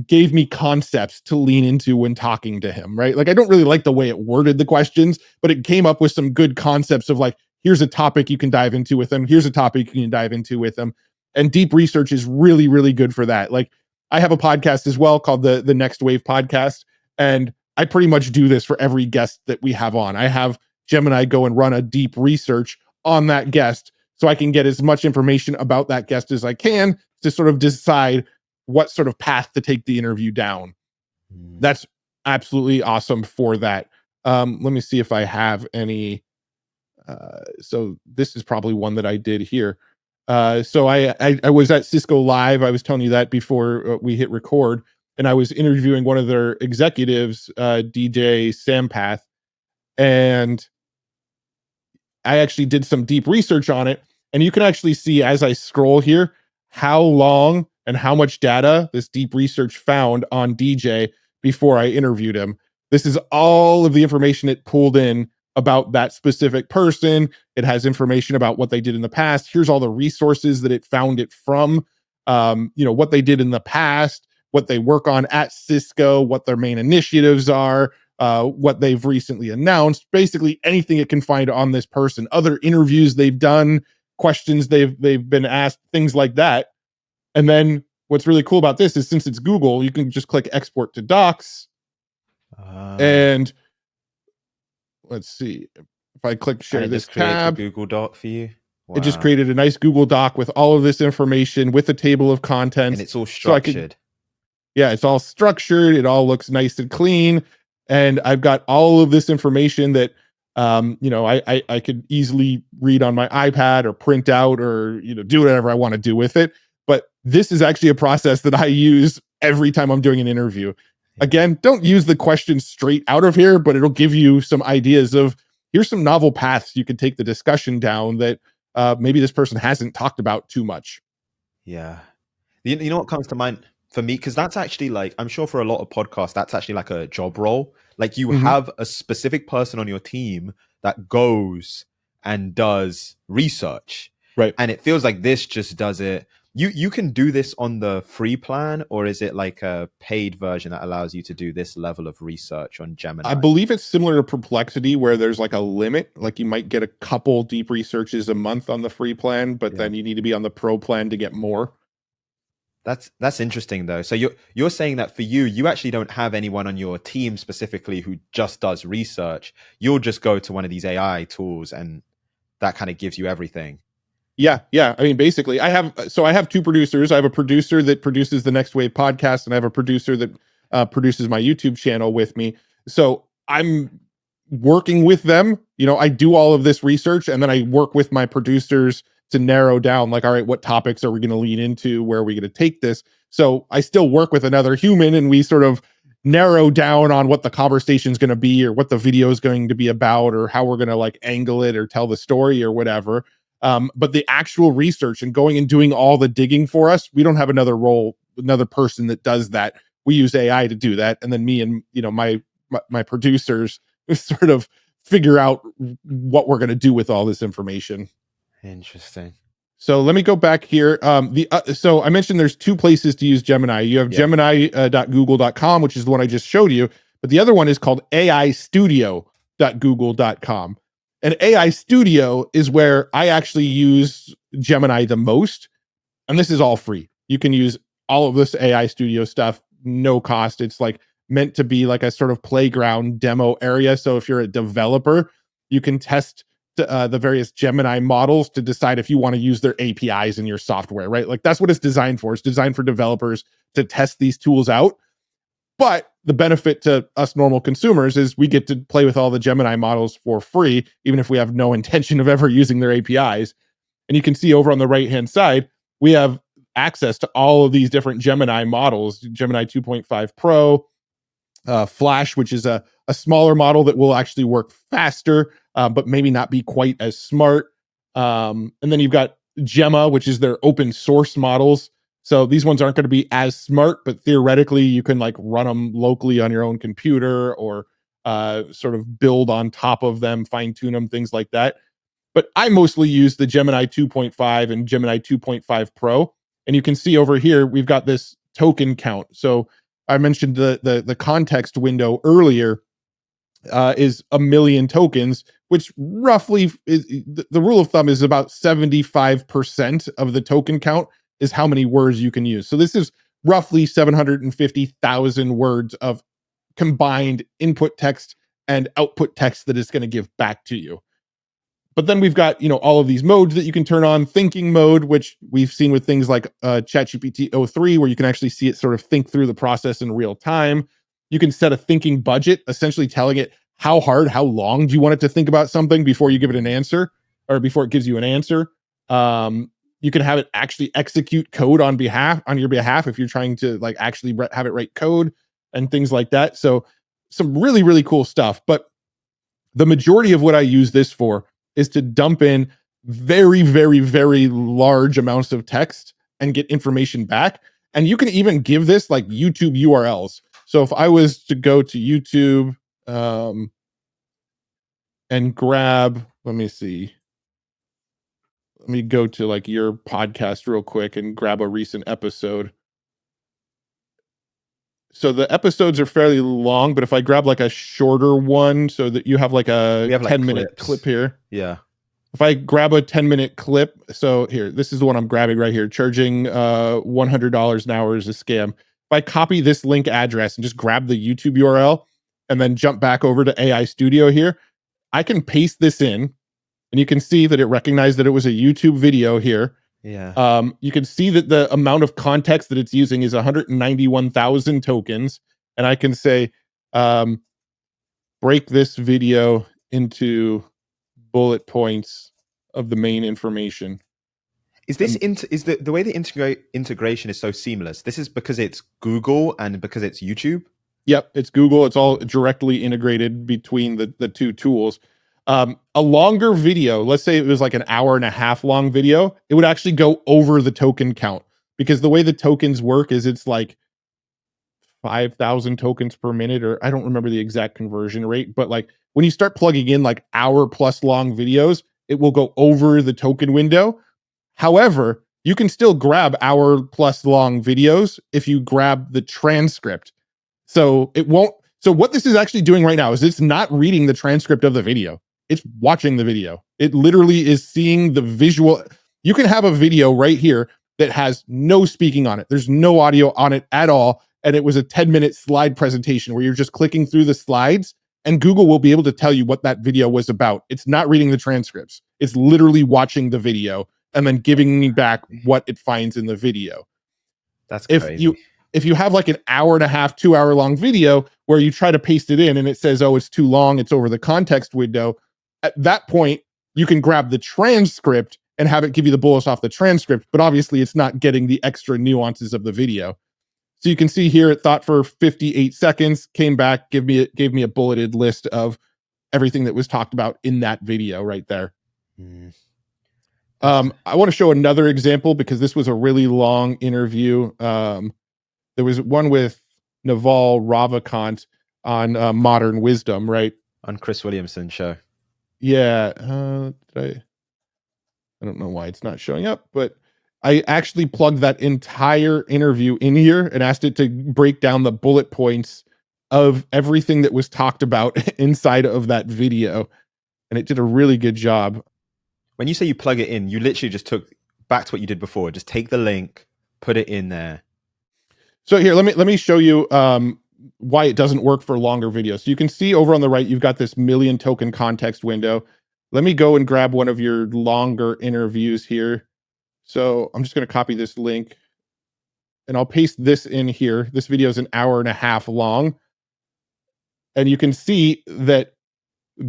Speaker 1: gave me concepts to lean into when talking to him, right? Like, I don't really like the way it worded the questions, but it came up with some good concepts of like, here's a topic you can dive into with them. Here's a topic you can dive into with them. And deep research is really, really good for that. Like, I have a podcast as well called the Next Wave Podcast, and I pretty much do this for every guest that we have on. I have Gemini go and run a deep research on that guest so I can get as much information about that guest as I can to sort of decide what sort of path to take the interview down.
Speaker 2: Mm.
Speaker 1: That's absolutely awesome for that. Let me see if I have any. So this is probably one that I did here. So I was at Cisco Live. I was telling you that before we hit record, and I was interviewing one of their executives, DJ Sampath, and I actually did some deep research on it. And you can actually see as I scroll here how long and how much data this deep research found on DJ before I interviewed him. This is all of the information it pulled in about that specific person. It has information about what they did in the past. Here's all the resources that it found it from. What they did in the past, what they work on at Cisco, what their main initiatives are, what they've recently announced, basically anything it can find on this person, other interviews they've done, questions they've been asked, things like that. And then what's really cool about this is since it's Google, you can just click export to docs. And let's see, if I click
Speaker 2: And
Speaker 1: share
Speaker 2: it
Speaker 1: this
Speaker 2: just creates a
Speaker 1: tab,
Speaker 2: Google Doc for you.
Speaker 1: it just
Speaker 2: Wow.
Speaker 1: created a nice Google Doc with all of this information with a table of
Speaker 2: And
Speaker 1: contents.
Speaker 2: it's all
Speaker 1: So I could,
Speaker 2: structured.
Speaker 1: yeah, it's all structured. It all looks nice and clean. And I've got all of this information that, I could easily read on my iPad or print out or, do whatever I want to do with it. But this is actually a process that I use every time I'm doing an interview.
Speaker 2: Yeah.
Speaker 1: Again, don't use the question straight out of here, but it'll give you some ideas of here's some novel paths you could take the discussion down that maybe this person hasn't talked about too much.
Speaker 2: Yeah. You know what comes to mind for me? Because that's actually like, I'm sure for a lot of podcasts, that's actually like a job role. Like you
Speaker 1: Mhm.
Speaker 2: have a specific person on your team that goes and does research.
Speaker 1: Right.
Speaker 2: And it feels like this just does it. You can do this on the free plan, or is it like a paid version that allows you to do this level of research on
Speaker 1: I
Speaker 2: Gemini?
Speaker 1: believe it's similar to Perplexity, where there's like a limit. Like you might get a couple deep researches a month on the free plan, but
Speaker 2: Yeah.
Speaker 1: then you need to be on the pro plan to get more.
Speaker 2: That's interesting though. So you're saying that for you, you actually don't have anyone on your team specifically who just does research. You'll just go to one of these AI tools and that kind of gives you everything.
Speaker 1: Yeah, yeah. I mean, basically, I have two producers. I have a producer that produces the Next Wave podcast, and I have a producer that produces my YouTube channel with me. So I'm working with them. I do all of this research, and then I work with my producers to narrow down, like, all right, what topics are we going to lean into? Where are we going to take this? So I still work with another human, and we sort of narrow down on what the conversation is going to be, or what the video is going to be about, or how we're going to like angle it or tell the story or whatever. But the actual research and going and doing all the digging for us, we don't have another person that does that. We use AI to do that, and then me and my producers sort of figure out what we're going to do with all this information.
Speaker 2: Interesting.
Speaker 1: So let me go back here. So I mentioned there's two places to use Gemini. You have
Speaker 2: Yeah.
Speaker 1: Gemini.google.com, which is the one I just showed you, but the other one is called AIstudio.google.com. And AI Studio is where I actually use Gemini the most. And this is all free. You can use all of this AI Studio stuff, no cost. It's like meant to be like a sort of playground demo area. So if you're a developer, you can test the various Gemini models to decide if you want to use their APIs in your software, right? Like that's what it's designed for. It's designed for developers to test these tools out. But the benefit to us normal consumers is we get to play with all the Gemini models for free, even if we have no intention of ever using their APIs. And you can see over on the right hand side, we have access to all of these different Gemini models, Gemini 2.5 Pro, Flash, which is a smaller model that will actually work faster, but maybe not be quite as smart. And then you've got Gemma, which is their open source models. So these ones aren't going to be as smart, but theoretically you can like run them locally on your own computer or sort of build on top of them, fine tune them, things like that. But I mostly use the Gemini 2.5 and Gemini 2.5 Pro. And you can see over here, we've got this token count. So I mentioned the context window earlier is 1 million tokens, which roughly is the rule of thumb is about 75% of the token count is how many words you can use. So this is roughly 750,000 words of combined input text and output text that is going to give back to you. But then we've got, all of these modes that you can turn on. Thinking mode, which we've seen with things like ChatGPT o3, where you can actually see it sort of think through the process in real time. You can set a thinking budget, essentially telling it how long do you want it to think about something before you give it an answer, or before it gives you an answer. You can have it actually execute code on your behalf if you're trying to like actually have it write code and things like that. So some really, really cool stuff. But the majority of what I use this for is to dump in very, very, very large amounts of text and get information back. And you can even give this like YouTube URLs. So if I was to go to YouTube and grab, let me go to like your podcast real quick and grab a recent episode. So the episodes are fairly long, but if I grab like a shorter one so that you have like a 10-minute clip here.
Speaker 2: Yeah.
Speaker 1: If I grab a 10-minute clip, so here, this is the one I'm grabbing right here. Charging $100 an hour is a scam. If I copy this link address and just grab the YouTube URL and then jump back over to AI Studio here, I can paste this in and you can see that it recognized that it was a YouTube video here.
Speaker 2: Yeah.
Speaker 1: You can see that the amount of context that it's using is 191,000 tokens. And I can say, break this video into bullet points of the main information.
Speaker 2: Is this is the way the integration is so seamless? This is because it's Google and because it's YouTube?
Speaker 1: Yep, it's Google. It's all directly integrated between the two tools. A longer video, let's say it was like an hour and a half long video, it would actually go over the token count because the way the tokens work is it's like 5,000 tokens per minute, or I don't remember the exact conversion rate, but like when you start plugging in like hour plus long videos, it will go over the token window. However, you can still grab hour plus long videos if you grab the transcript. So it won't. So what this is actually doing right now is it's not reading the transcript of the video. It's watching the video. It literally is seeing the visual. You can have a video right here that has no speaking on it. There's no audio on it at all. And it was a 10-minute slide presentation where you're just clicking through the slides and Google will be able to tell you what that video was about. It's not reading the transcripts. It's literally watching the video and then giving me back what it finds in the video.
Speaker 2: That's crazy.
Speaker 1: If you have like an hour and a half, 2 hour long video where you try to paste it in and it says, oh, it's too long, it's over the context window, at that point, you can grab the transcript and have it give you the bullets off the transcript, but obviously it's not getting the extra nuances of the video. So you can see here it thought for 58 seconds, came back, gave me a bulleted list of everything that was talked about in that video right there. I want to show another example because this was a really long interview. There was one with Naval Ravikant on modern wisdom, right?
Speaker 2: On Chris Williamson's show.
Speaker 1: Yeah. I don't know why it's not showing up, but I actually plugged that entire interview in here and asked it to break down the bullet points of everything that was talked about inside of that video. And it did a really good job.
Speaker 2: When you say you plug it in, you literally just took back to what you did before. Just take the link, put it in there.
Speaker 1: So here, let me show you why it doesn't work for longer videos. So you can see over on the right, you've got this 1,000,000 token context window. Let me go and grab one of your longer interviews here. So I'm just going to copy this link and I'll paste this in here. This video is an hour and a half long. And you can see that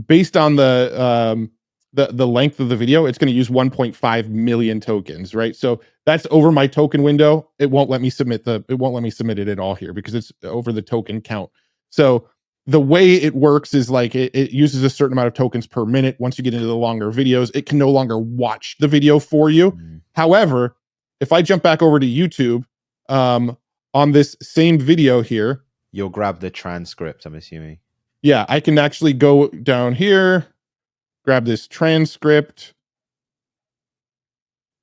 Speaker 1: based on the length of the video, it's going to use 1.5 million tokens, right? So that's over my token window. It won't let me submit it at all here because it's over the token count. So the way it works is like it uses a certain amount of tokens per minute. Once you get into the longer videos, it can no longer watch the video for you. However, if I jump back over to YouTube on this same video here,
Speaker 2: you'll grab the transcript, I'm assuming.
Speaker 1: Yeah, I can actually go down here, grab this transcript,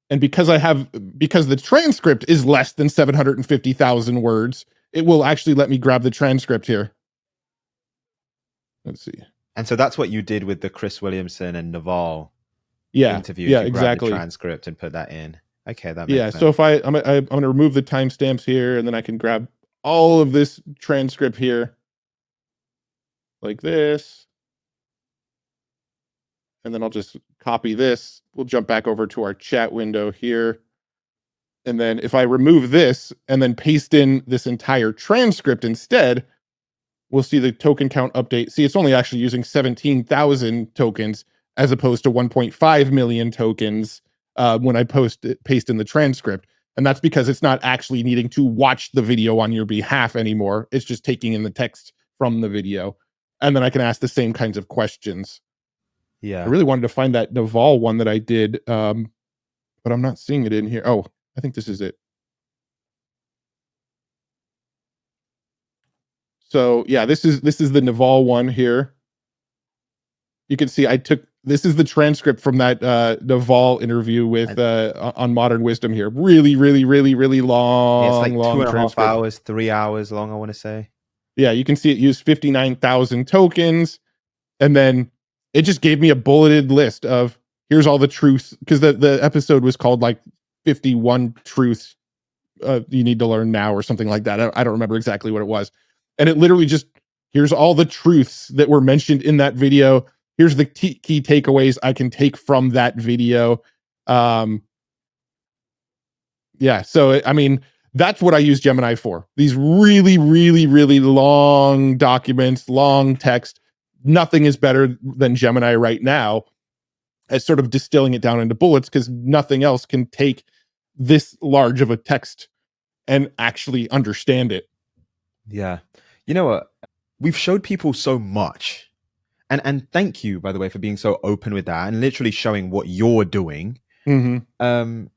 Speaker 1: and because the transcript is less than 750,000 words, it will actually let me grab the transcript here. Let's see.
Speaker 2: And so that's what you did with the Chris Williamson and Naval
Speaker 1: Yeah,
Speaker 2: interviews.
Speaker 1: yeah,
Speaker 2: You grabbed the
Speaker 1: exactly.
Speaker 2: transcript and put that in. Okay, that
Speaker 1: Yeah,
Speaker 2: makes
Speaker 1: so
Speaker 2: sense.
Speaker 1: if I'm gonna remove the timestamps here, and then I can grab all of this transcript here, like this, and then I'll just copy this. We'll jump back over to our chat window here. And then if I remove this and then paste in this entire transcript instead, we'll see the token count update. See, it's only actually using 17,000 tokens as opposed to 1.5 million tokens when I paste in the transcript. And that's because it's not actually needing to watch the video on your behalf anymore. It's just taking in the text from the video. And then I can ask the same kinds of questions. I
Speaker 2: Yeah.
Speaker 1: really wanted to find that Naval one that I did, but I'm not seeing it in here. Oh, I think this is it. So yeah, this is the Naval one here. You can see I took this is the transcript from that Naval interview with
Speaker 2: And
Speaker 1: on Modern Wisdom here. Really, really, really, really
Speaker 2: it's
Speaker 1: long,
Speaker 2: like two
Speaker 1: long
Speaker 2: and a half
Speaker 1: transcript.
Speaker 2: hours, 3 hours long, I want to say.
Speaker 1: Yeah, you can see it used 59,000 tokens, and then it just gave me a bulleted list of here's all the truths because the episode was called like 51 truths you need to learn now or something like that. I don't remember exactly what it was. And it literally just here's all the truths that were mentioned in that video. Here's the key takeaways I can take from that video. Um, yeah. So, I mean, that's what I use Gemini for. These really, really, really long documents, long text. Nothing is better than Gemini right now at sort of distilling it down into bullets because nothing else can take this large of a text and actually understand it.
Speaker 2: Yeah. You know what? We've showed people so much. And thank you, by the way, for being so open with that and literally showing what you're doing.
Speaker 1: Mm-hmm.
Speaker 2: Um,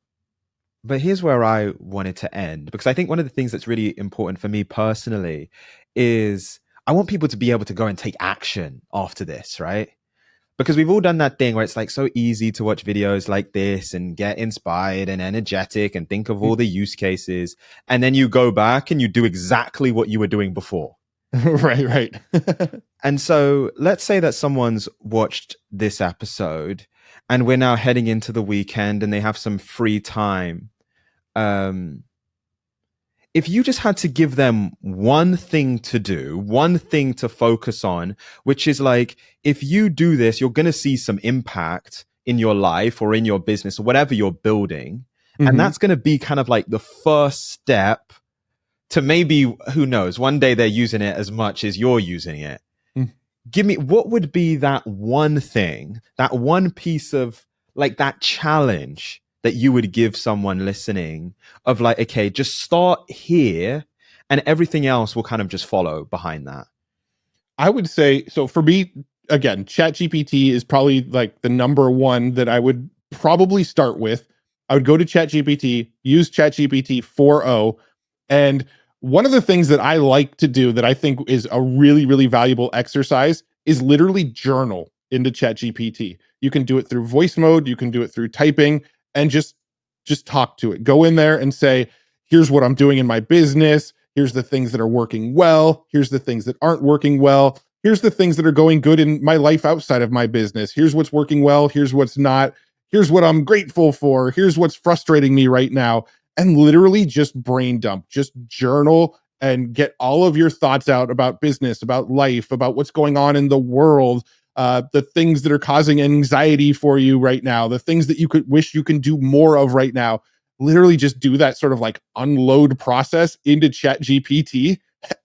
Speaker 2: but here's where I wanted to end because I think one of the things that's really important for me personally is I want people to be able to go and take action after this, right? Because we've all done that thing where it's like so easy to watch videos like this and get inspired and energetic and think of all the use cases. And then you go back and you do exactly what you were doing before.
Speaker 1: Right, right.
Speaker 2: And so let's say that someone's watched this episode and we're now heading into the weekend and they have some free time. Um, if you just had to give them one thing to do, one thing to focus on, which is like, if you do this, you're going to see some impact in your life or in your business or whatever you're building. And
Speaker 1: Mm-hmm.
Speaker 2: that's going to be kind of like the first step to maybe, who knows, one day they're using it as much as you're using it. Give me, what would be that one thing, that one piece of like that challenge that you would give someone listening of like, okay, just start here and everything else will kind of just follow behind that.
Speaker 1: I would say so for me, again, ChatGPT is probably like the number one that I would probably start with. I would go to ChatGPT, use ChatGPT 4.0. And one of the things that I like to do that I think is a really, really valuable exercise is literally journal into ChatGPT. You can do it through voice mode, you can do it through typing, and just talk to it. Go in there and say, here's what I'm doing in my business. Here's the things that are working well. Here's the things that aren't working well. Here's the things that are going good in my life outside of my business. Here's what's working well. Here's what's not. Here's what I'm grateful for. Here's what's frustrating me right now. And literally just brain dump, just journal and get all of your thoughts out about business, about life, about what's going on in the world, the things that are causing anxiety for you right now, the things that you could wish you can do more of right now. Literally just do that sort of like unload process into Chat GPT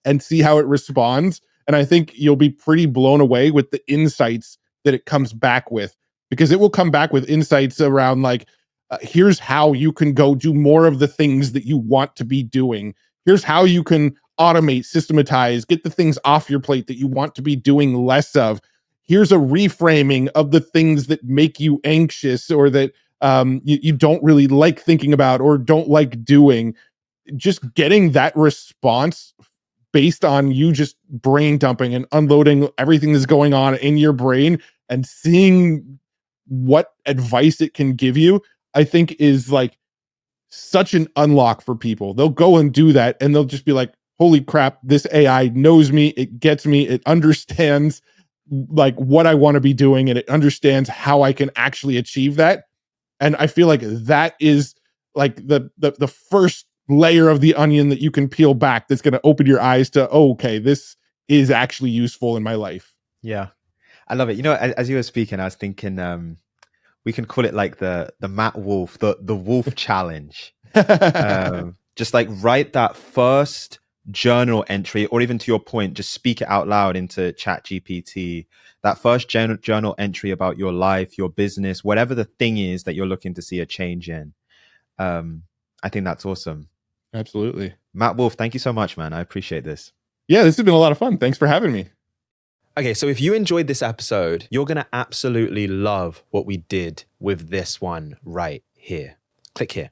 Speaker 1: and see how it responds. And I think you'll be pretty blown away with the insights that it comes back with, because it will come back with insights around like, here's how you can go do more of the things that you want to be doing. Here's how you can automate, systematize, get the things off your plate that you want to be doing less of. Here's a reframing of the things that make you anxious or that you don't really like thinking about or don't like doing. Just getting that response based on you just brain dumping and unloading everything that's going on in your brain and seeing what advice it can give you, I think is like such an unlock for people. They'll go and do that and they'll just be like, holy crap, this AI knows me, it gets me, it understands like what I want to be doing, and it understands how I can actually achieve that. And I feel like that is like the first layer of the onion that you can peel back that's going to open your eyes to, oh, okay, this is actually useful in my life.
Speaker 2: Yeah, I love it. You know, as you were speaking, I was thinking we can call it like the Matt Wolfe, the Wolfe challenge. Just like write that first journal entry, or even to your point, just speak it out loud into ChatGPT. That first journal entry about your life, your business, whatever the thing is that you're looking to see a change in. I think that's awesome.
Speaker 1: Absolutely.
Speaker 2: Matt Wolfe, thank you so much, man. I appreciate this.
Speaker 1: Yeah, this has been a lot of fun. Thanks for having me.
Speaker 2: Okay, so if you enjoyed this episode, you're going to absolutely love what we did with this one right here. Click here.